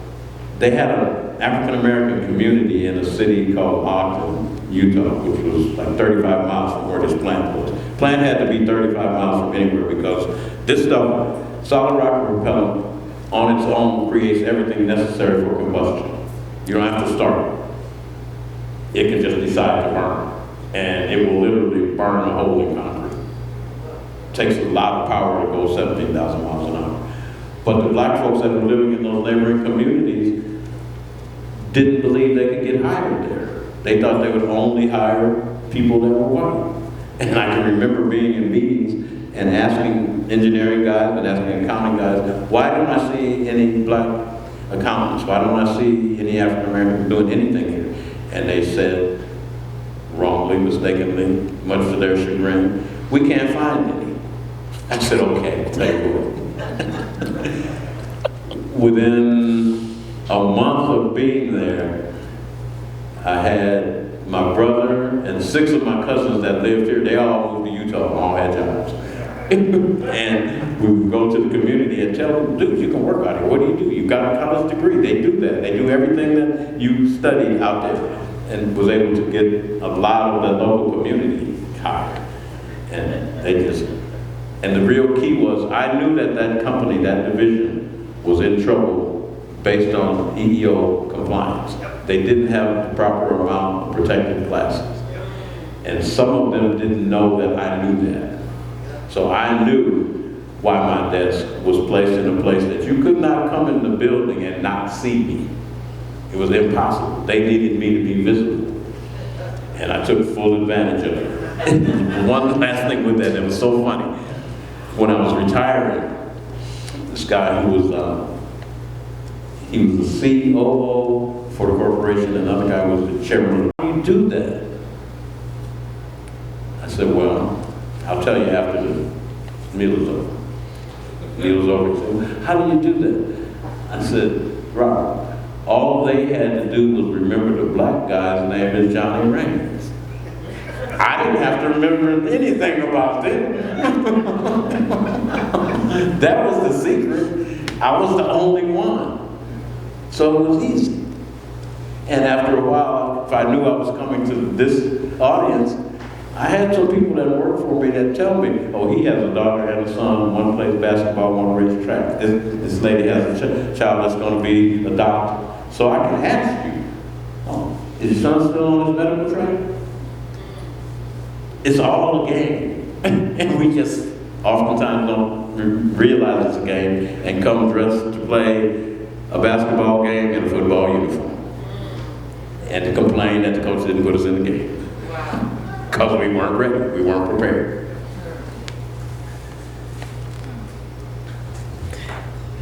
They had an African American community in a city called Ogden, Utah, which was like 35 miles from where this plant was. Plant had to be 35 miles from anywhere because this stuff, solid rocket propellant, on its own creates everything necessary for combustion. You don't have to start it. It can just decide to burn. And it will literally burn a hole in concrete. It takes a lot of power to go 17,000 miles an hour. But the black folks that were living in those neighboring communities didn't believe they could get hired there. They thought they would only hire people that were white. And I can remember being in meetings and asking engineering guys and asking accounting guys, why don't I see any black accountants? Why don't I see any African Americans doing anything here? And they said, wrongly, mistakenly, much to their chagrin, we can't find any. I said, okay, tell you what. Within a month of being there, I had my brother and 6 of my cousins that lived here, they all moved to Utah and all had jobs. And we would go to the community and tell them, dude, you can work out here. What do? You got a college degree. They do that. They do everything that you studied out there. And was able to get a lot of the local community hired. And the real key was, I knew that company, that division, was in trouble based on EEO compliance. They didn't have the proper amount of protective classes. And some of them didn't know that I knew that. So I knew why my desk was placed in a place that you could not come in the building and not see me. It was impossible. They needed me to be visible. And I took full advantage of it. One last thing with that, it was so funny. When I was retiring, this guy who was, he was the COO for the corporation, and another guy was the chairman. How do you do that? I said, well, I'll tell you after the meal is over. Meal is over. He said, how do you do that? I said, Robert, all they had to do was remember the black guy's name is Johnnie Raines. I didn't have to remember anything about them. That was the secret. I was the only one. So it was easy. And after a while, if I knew I was coming to this audience, I had some people that work for me that tell me, oh, he has a daughter and a son, one plays basketball, one races track. This lady has a child that's going to be a doctor. So I can ask you, oh, is your son still on his medical track? It's all a game. And we just oftentimes don't realize it's a game and come dressed to play a basketball game in a football uniform. And to complain that the coach didn't put us in the game. Because we weren't ready, we weren't prepared.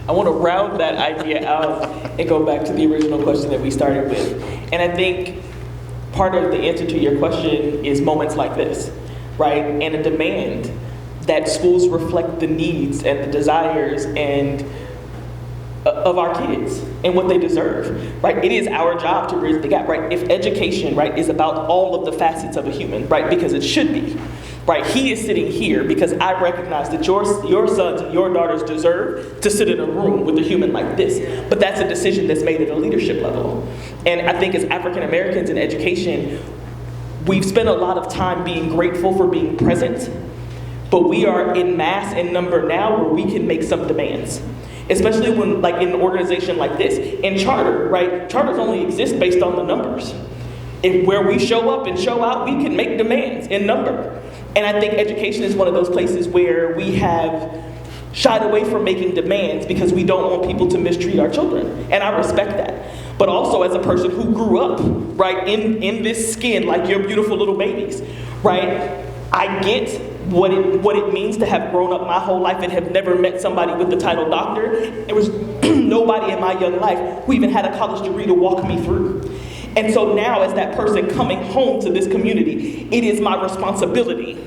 I want to round that idea out and go back to the original question that we started with. And I think part of the answer to your question is moments like this, right? And a demand that schools reflect the needs and the desires and of our kids and what they deserve, right? It is our job to bridge the gap, right? If education, right, is about all of the facets of a human, right, because it should be, right? He is sitting here because I recognize that your sons and your daughters deserve to sit in a room with a human like this. But that's a decision that's made at a leadership level. And I think as African Americans in education, we've spent a lot of time being grateful for being present, but we are in mass and number now where we can make some demands. Especially when, like in an organization like this, in charter, right? Charters only exist based on the numbers. And where we show up and show out, we can make demands in number. And I think education is one of those places where we have shied away from making demands because we don't want people to mistreat our children. And I respect that. But also as a person who grew up, right, in this skin like your beautiful little babies, right? I get what it means to have grown up my whole life and have never met somebody with the title doctor. There was nobody in my young life who even had a college degree to walk me through. And so now as that person coming home to this community, it is my responsibility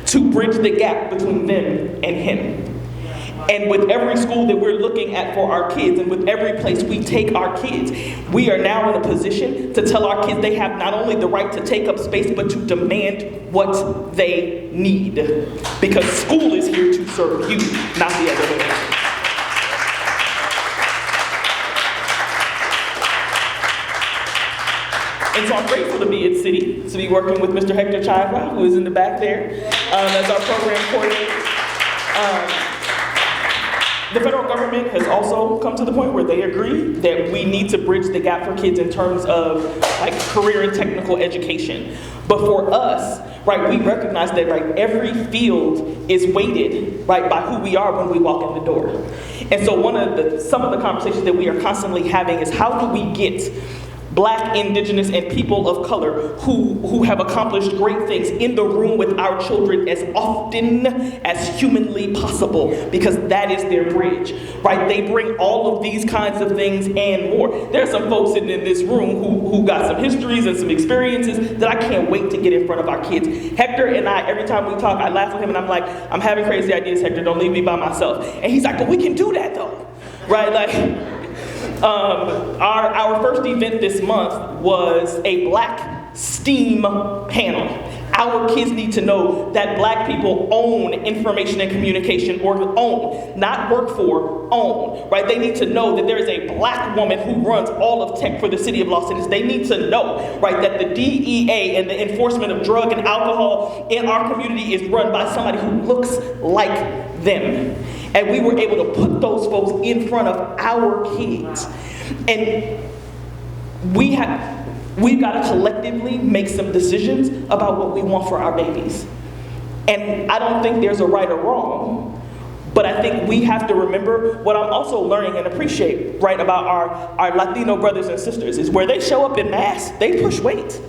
to bridge the gap between them and him. And with every school that we're looking at for our kids and with every place we take our kids, we are now in a position to tell our kids they have not only the right to take up space, but to demand what they need. Because school is here to serve you, not the other way around. And so I'm grateful to be at City, to be working with Mr. Hector Chayra, who is in the back there, as our program coordinator. The federal government has also come to the point where they agree that we need to bridge the gap for kids in terms of like career and technical education. But for us, right, we recognize that right, every field is weighted right by who we are when we walk in the door. And so some of the conversations that we are constantly having is how do we get Black, Indigenous, and people of color who have accomplished great things in the room with our children as often as humanly possible, because that is their bridge, right? They bring all of these kinds of things and more. There are some folks sitting in this room who got some histories and some experiences that I can't wait to get in front of our kids. Hector and I, every time we talk, I laugh with him and I'm like, I'm having crazy ideas, Hector, don't leave me by myself. And he's like, but we can do that though, right? Like, our first event this month was a Black STEAM panel. Our kids need to know that Black people own information and communication, or own, not work for, own, right? They need to know that there is a Black woman who runs all of tech for the city of Los Angeles. They need to know, right, that the DEA and the enforcement of drug and alcohol in our community is run by somebody who looks like them. And we were able to put those folks in front of our kids. And we've got to collectively make some decisions about what we want for our babies. And I don't think there's a right or wrong, but I think we have to remember what I'm also learning and appreciate, right, about our Latino brothers and sisters is where they show up in mass, they push weight.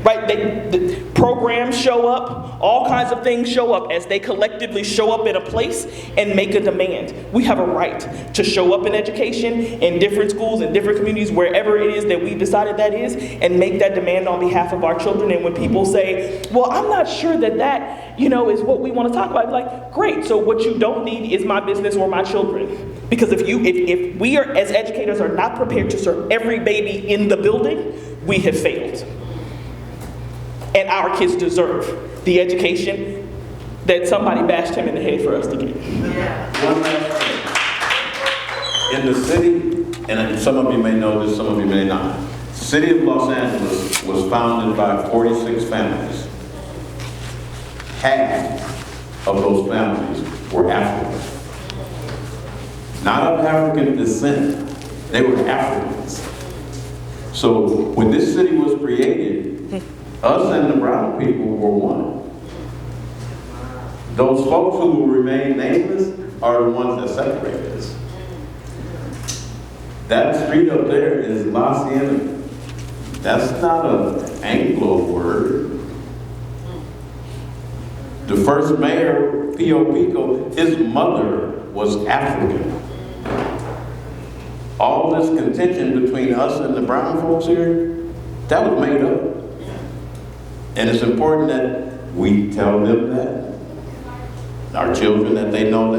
right? The programs show up, all kinds of things show up as they collectively show up in a place and make a demand. We have a right to show up in education in different schools, in different communities, wherever it is that we decided that is, and make that demand on behalf of our children. And when people say, well, I'm not sure that is what we want to talk about, I'm like, great, so what you don't need is my business or my children. Because if we are, as educators, are not prepared to serve every baby in the building, we have failed. And our kids deserve the education that somebody bashed him in the head for us to get. One last thing. In the city, and some of you may know this, some of you may not, the city of Los Angeles was founded by 46 families. Half of those families were African. Not of African descent, they were Africans. So when this city was created, us and the brown people were one. Those folks who will remain nameless are the ones that separate us. That street up there is La Cienega. That's not an Anglo word. The first mayor, Pio Pico, his mother was African. All this contention between us and the brown folks here, that was made up. And it's important that we tell them that, our children, that they know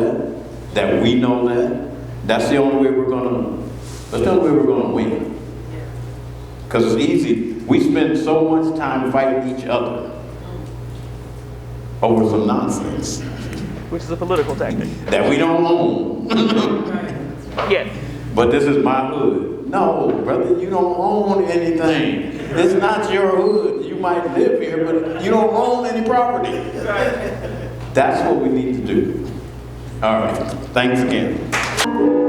that we know that. That's the only way we're gonna win. Because it's easy. We spend so much time fighting each other over some nonsense. Which is a political tactic. That we don't own. Yeah. But this is my hood. No, brother, you don't own anything. It's not your hood. You might live here, but you don't own any property. That's what we need to do. All right. Thanks again.